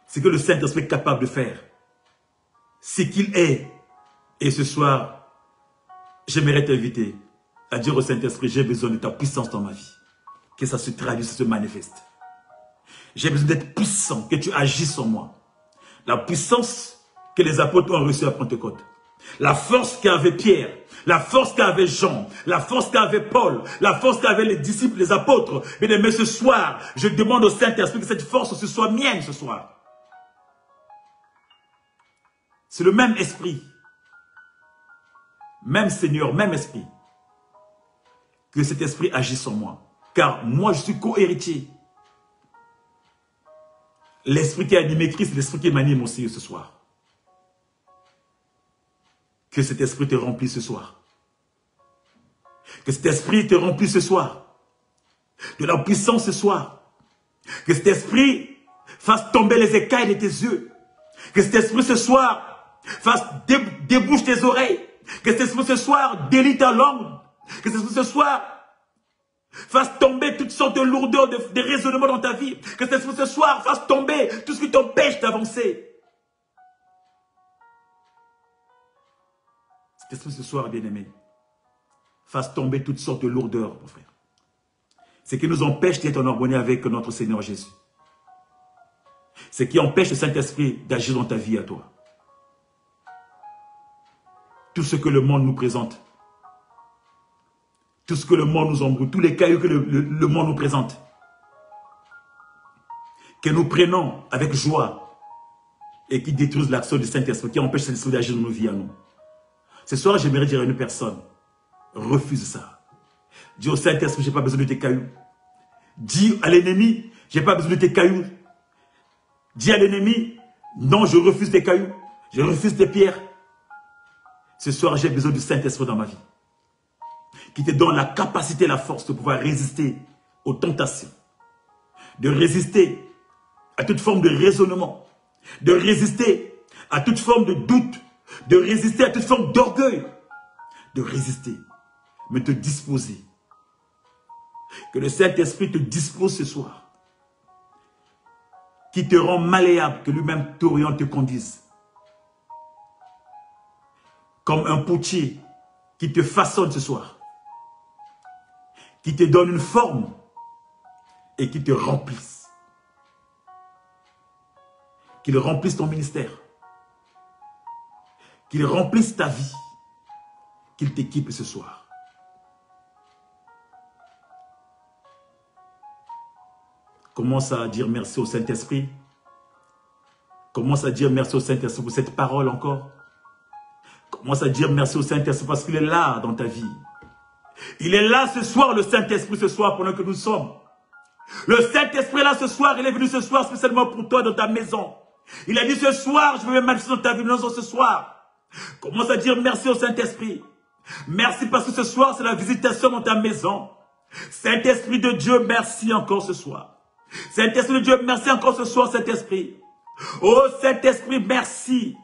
S1: C'est que le Saint-Esprit est capable de faire. C'est qu'il est. Et ce soir, j'aimerais t'inviter à dire au Saint-Esprit, j'ai besoin de ta puissance dans ma vie. Que ça se traduise, se manifeste. J'ai besoin d'être puissant, que tu agisses en moi. La puissance que les apôtres ont reçue à Pentecôte. La force qu'avait Pierre, la force qu'avait Jean, la force qu'avait Paul, la force qu'avaient les disciples, les apôtres. Mais ce soir, je demande au Saint-Esprit que cette force ce soit mienne ce soir. C'est le même esprit. Même Seigneur, même esprit. Que cet esprit agisse en moi. Car moi, je suis co-héritier. L'esprit qui a animé Christ, c'est l'esprit qui m'anime aussi ce soir. Que cet esprit te remplisse ce soir. Que cet esprit te remplisse ce soir. De la puissance ce soir. Que cet esprit fasse tomber les écailles de tes yeux. Que cet esprit ce soir fasse débouche tes oreilles. Que cet esprit ce soir délie ta langue. Que cet esprit ce soir fasse tomber toutes sortes de lourdeurs, de raisonnements dans ta vie. Que ce soir fasse tomber tout ce qui t'empêche d'avancer. Cet esprit ce soir, bien-aimé, fasse tomber toutes sortes de lourdeurs, mon frère. Ce qui nous empêche d'être en harmonie avec notre Seigneur Jésus. Ce qui empêche le Saint-Esprit d'agir dans ta vie à toi. Tout ce que le monde nous présente. Tout ce que le monde nous embrouille, tous les cailloux que le monde nous présente. Que nous prenons avec joie et qui détruisent l'action du Saint-Esprit, qui empêche le Saint-Esprit d'agir dans nos vies à nous. Ce soir, j'aimerais dire à une personne, refuse ça. Dis au Saint-Esprit, je n'ai pas besoin de tes cailloux. Dis à l'ennemi, je n'ai pas besoin de tes cailloux. Dis à l'ennemi, non, je refuse tes cailloux. Je refuse tes pierres. Ce soir, j'ai besoin du Saint-Esprit dans ma vie. Qui te donne la capacité et la force de pouvoir résister aux tentations. De résister à toute forme de raisonnement. De résister à toute forme de doute. De résister à toute forme d'orgueil. De résister. Mais te disposer. Que le Saint-Esprit te dispose ce soir. Qui te rend malléable. Que lui-même t'oriente, te conduise. Comme un potier qui te façonne ce soir. Qui te donne une forme et qui te remplisse. Qu'il remplisse ton ministère. Qu'il remplisse ta vie. Qu'il t'équipe ce soir. Commence à dire merci au Saint-Esprit. Commence à dire merci au Saint-Esprit pour cette parole encore. Commence à dire merci au Saint-Esprit parce qu'il est là dans ta vie. Il est là ce soir, le Saint-Esprit ce soir, pendant que nous sommes. Le Saint-Esprit est là ce soir, il est venu ce soir spécialement pour toi dans ta maison. Il a dit ce soir, je vais me manifester dans ta vie ce soir. Commence à dire merci au Saint-Esprit. Merci parce que ce soir, c'est la visitation dans ta maison. Saint-Esprit de Dieu, merci encore ce soir. Saint-Esprit de Dieu, merci encore ce soir, Saint-Esprit. Oh Saint-Esprit, merci.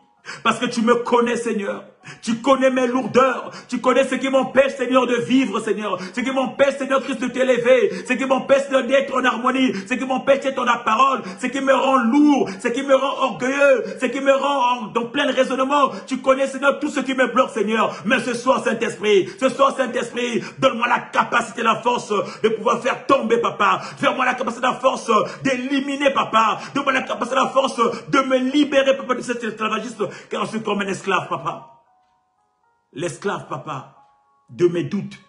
S1: Parce que tu me connais, Seigneur. Tu connais mes lourdeurs. Tu connais ce qui m'empêche, Seigneur, de vivre, Seigneur. Ce qui m'empêche, Seigneur Christ, de t'élever. Ce qui m'empêche, Seigneur, d'être en harmonie. Ce qui m'empêche d'être dans la parole. Ce qui me rend lourd. Ce qui me rend orgueilleux. Ce qui me rend dans plein de raisonnements. Tu connais, Seigneur, tout ce qui me bloque, Seigneur. Mais ce soir, Saint-Esprit, donne-moi la capacité, la force de pouvoir faire tomber, Papa. Donne-moi la capacité, la force d'éliminer, Papa. Donne-moi la capacité, la force de me libérer, Papa, de cet esclavagisme. Car je suis comme un esclave, Papa. L'esclave, Papa, de mes doutes.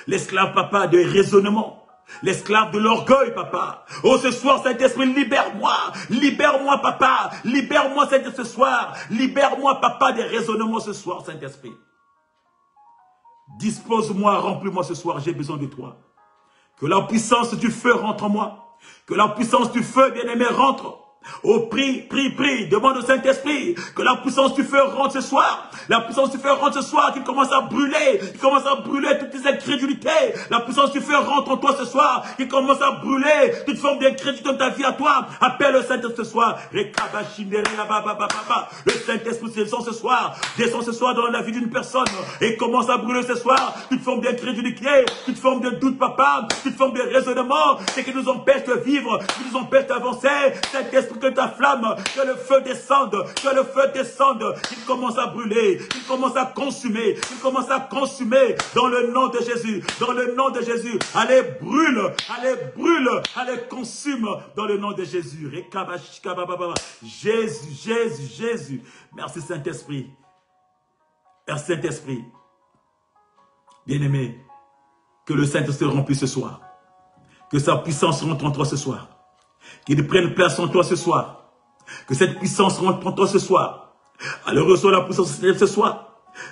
S1: L'esclave, Papa, de raisonnement. L'esclave de l'orgueil, Papa. Oh, ce soir, Saint-Esprit, libère-moi. Libère-moi, Papa. Libère-moi, Saint-Esprit, ce soir. Libère-moi, Papa, des raisonnements ce soir, Saint-Esprit. Dispose-moi, remplis-moi ce soir, j'ai besoin de toi. Que la puissance du feu rentre en moi. Que la puissance du feu, bien-aimé, rentre. Oh, prie, prie, prie, demande au Saint-Esprit que la puissance du feu rentre ce soir. La puissance du feu rentre ce soir, qu'il commence à brûler, toutes tes incrédulités. La puissance du feu rentre en toi ce soir, qu'il commence à brûler toute forme d'incrédulité dans ta vie à toi. Appelle le Saint-Esprit ce soir. Le Saint-Esprit descend ce soir dans la vie d'une personne et commence à brûler ce soir toute forme d'incrédulité, toute forme de doute, Papa, toute forme de raisonnement, ce qui nous empêche de vivre, qui nous empêche d'avancer. Saint-Esprit, que ta flamme, que le feu descende, qu'il commence à brûler, qu'il commence à consumer, dans le nom de Jésus, allez brûle, allez consume, dans le nom de Jésus, Jésus, merci Saint-Esprit, bien-aimé, que le Saint-Esprit remplisse ce soir, que sa puissance rentre en toi ce soir, qu'il prenne place en toi ce soir. Que cette puissance rentre en toi ce soir. Alors reçois la puissance ce soir.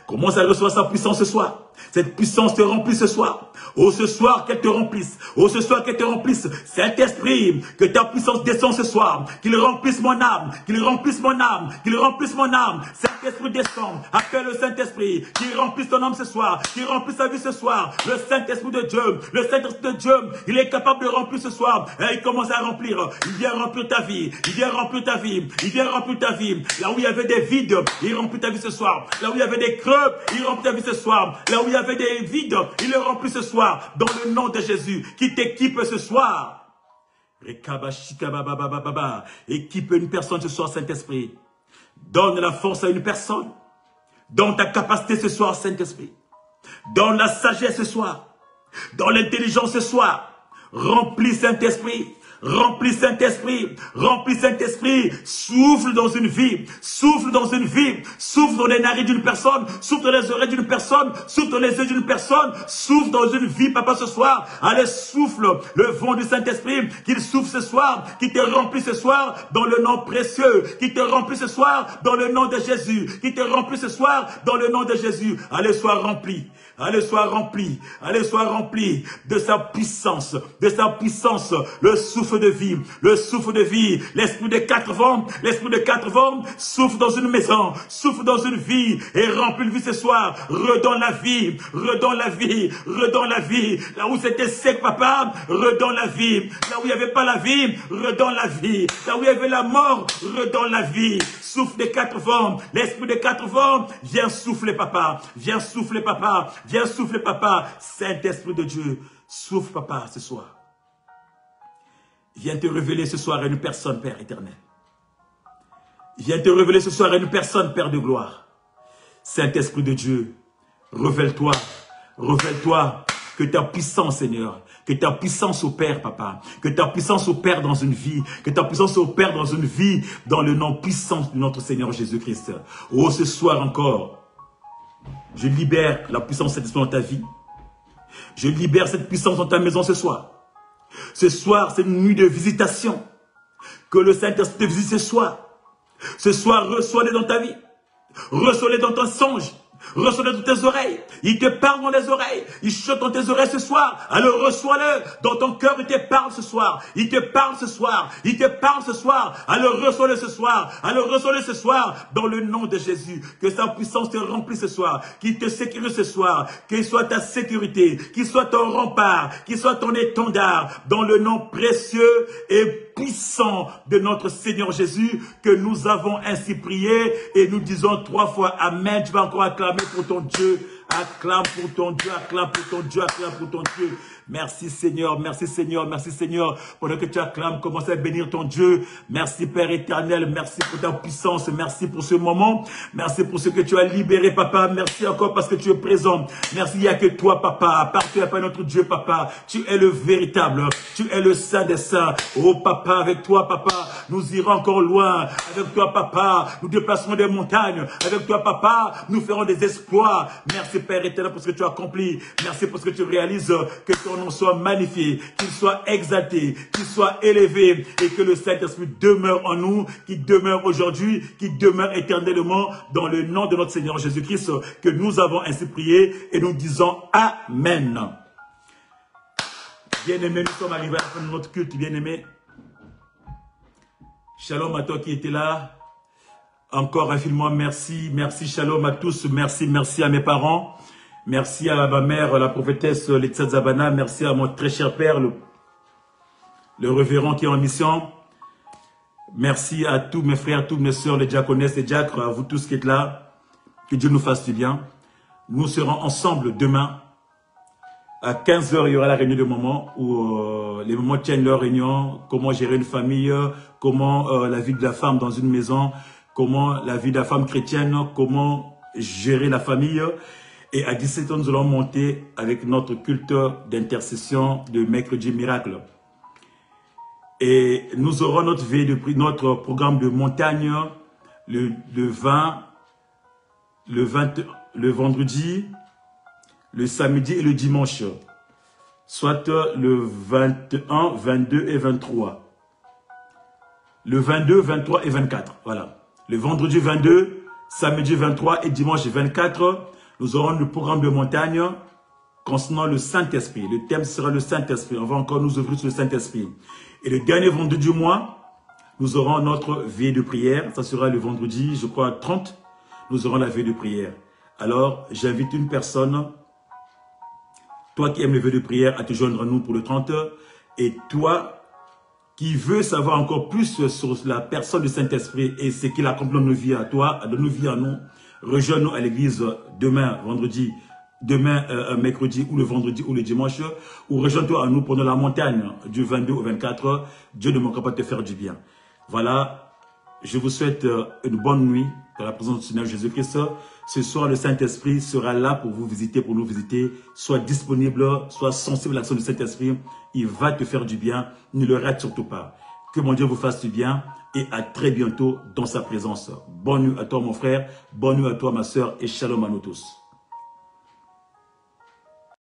S1: Commence à recevoir sa puissance ce soir. Cette puissance te remplisse ce soir. Oh, ce soir qu'elle te remplisse. Oh, ce soir qu'elle te remplisse. Saint-Esprit, que ta puissance descende ce soir. Qu'il remplisse mon âme. Saint-Esprit descend. Appelle le Saint-Esprit. Qu'il remplisse ton âme ce soir. Qu'il remplisse ta vie ce soir. Le Saint-Esprit de Dieu. Il est capable de remplir ce soir. Et il commence à remplir. Il vient remplir ta vie. Là où il y avait des vides, il remplit ta vie ce soir. Là où il y avait des creux, il remplit ta vie ce soir. Là où il y avait des vides, il les remplit ce soir. Dans le nom de Jésus, qui t'équipe ce soir. Équipe une personne ce soir, Saint-Esprit. Donne la force à une personne. Donne ta capacité ce soir, Saint-Esprit. Donne la sagesse ce soir. Donne l'intelligence ce soir. Remplis Saint-Esprit. Souffle dans une vie, souffle dans les narines d'une personne, souffle dans les oreilles d'une personne, souffle dans les yeux d'une personne, souffle dans une vie, Papa, ce soir. Allez, souffle le vent du Saint-Esprit, qu'il souffle ce soir, qu'il te remplisse ce soir dans le nom précieux, qu'il te remplisse ce soir dans le nom de Jésus, Allez, sois rempli. Allez, sois rempli de sa puissance, le souffle de vie, l'esprit de quatre vents, souffle dans une maison, souffle dans une vie, et remplit le vie ce soir, redonne la vie, là où c'était sec, Papa, redonne la vie, là où il n'y avait pas la vie, redonne la vie, là où il y avait la mort, redonne la vie, souffle des quatre vents, l'esprit des quatre vents, viens souffler, Papa, Saint-Esprit de Dieu, souffle, Papa, ce soir. Viens te révéler ce soir à une personne, Père éternel. Viens te révéler ce soir à une personne, Père de gloire. Saint-Esprit de Dieu, révèle-toi, que ta puissance, Seigneur, que ta puissance opère, Papa, que ta puissance opère dans une vie, dans le nom puissant de notre Seigneur Jésus-Christ. Oh, ce soir encore, je libère la puissance de Saint-Esprit dans ta vie. Je libère cette puissance dans ta maison ce soir. Ce soir, c'est une nuit de visitation. Que le Saint-Esprit te visite ce soir. Ce soir, reçois-les dans ta vie. Reçois-les dans ton songe. Reçois-le dans tes oreilles. Il te parle dans les oreilles. Il chante dans tes oreilles ce soir. Alors reçois-le dans ton cœur. Il te parle ce soir. Alors reçois-le ce soir. Dans le nom de Jésus. Que sa puissance te remplisse ce soir. Qu'il te sécurise ce soir. Qu'il soit ta sécurité. Qu'il soit ton rempart. Qu'il soit ton étendard. Dans le nom précieux et puissant de notre Seigneur Jésus que nous avons ainsi prié et nous disons 3 fois Amen. Tu vas encore acclamer pour ton Dieu. Acclame pour ton Dieu, acclame pour ton Dieu, acclame pour ton Dieu. Merci Seigneur, merci Seigneur, merci Seigneur. Pendant que tu acclames, commence à bénir ton Dieu. Merci Père éternel, merci pour ta puissance, merci pour ce moment. Merci pour ce que tu as libéré, Papa. Merci encore parce que tu es présent. Merci, il n'y a que toi, Papa. À part toi, pas notre Dieu, Papa. Tu es le véritable, tu es le Saint des Saints. Oh Papa, avec toi, Papa, nous irons encore loin. Avec toi, Papa, nous déplacerons des montagnes. Avec toi, Papa, nous ferons des exploits. Merci Père éternel pour ce que tu as accompli. Merci pour ce que tu réalises. Que ton nom soit magnifié, qu'il soit exalté, qu'il soit élevé et que le Saint-Esprit demeure en nous, qu'il demeure aujourd'hui, qu'il demeure éternellement dans le nom de notre Seigneur Jésus-Christ que nous avons ainsi prié et nous disons Amen. Bien-aimés, nous sommes arrivés à la fin de notre culte, bien-aimés. Shalom à toi qui étais là. Encore infiniment merci. Merci, shalom à tous. Merci, merci à mes parents. Merci à ma mère, la prophétesse Letsa Zabana. Merci à mon très cher père, le révérend qui est en mission. Merci à tous mes frères, toutes mes soeurs, les diaconesses et diacres, à vous tous qui êtes là. Que Dieu nous fasse du bien. Nous serons ensemble demain. À 15 h, il y aura la réunion de moments où les mamans tiennent leur réunion. Comment gérer une famille, comment la vie de la femme dans une maison, comment la vie de la femme chrétienne, comment gérer la famille. Et à 17 h, nous allons monter avec notre culte d'intercession de mercredi miracle. Et nous aurons notre veille de prix, notre programme de montagne le vendredi, le samedi et le dimanche. Soit le 21, 22 et 23. Le 22, 23 et 24. Voilà. Le vendredi 22, samedi 23 et dimanche 24. Nous aurons le programme de montagne concernant le Saint-Esprit. Le thème sera le Saint-Esprit. On va encore nous ouvrir sur le Saint-Esprit. Et le dernier vendredi du mois, nous aurons notre veille de prière. Ça sera le vendredi, je crois, 30. Nous aurons la veille de prière. Alors, j'invite une personne, toi qui aimes les veilles de prière, à te joindre à nous pour le 30. Et toi qui veux savoir encore plus sur la personne du Saint-Esprit et ce qu'il accomplit dans nos vies à toi, dans nos vies à nous, rejoins-nous à l'église demain, vendredi, demain, mercredi, ou le vendredi, ou le dimanche, ou rejoins-toi à nous pendant la montagne du 22 au 24. Dieu ne manquera pas de te faire du bien. Voilà, je vous souhaite une bonne nuit dans la présence du Seigneur Jésus-Christ. Ce soir, le Saint-Esprit sera là pour vous visiter, pour nous visiter. Sois disponible, sois sensible à l'action du Saint-Esprit. Il va te faire du bien. Ne le rate surtout pas. Que mon Dieu vous fasse du bien et à très bientôt dans sa présence. Bonne nuit à toi mon frère, bonne nuit à toi ma soeur et shalom à nous tous.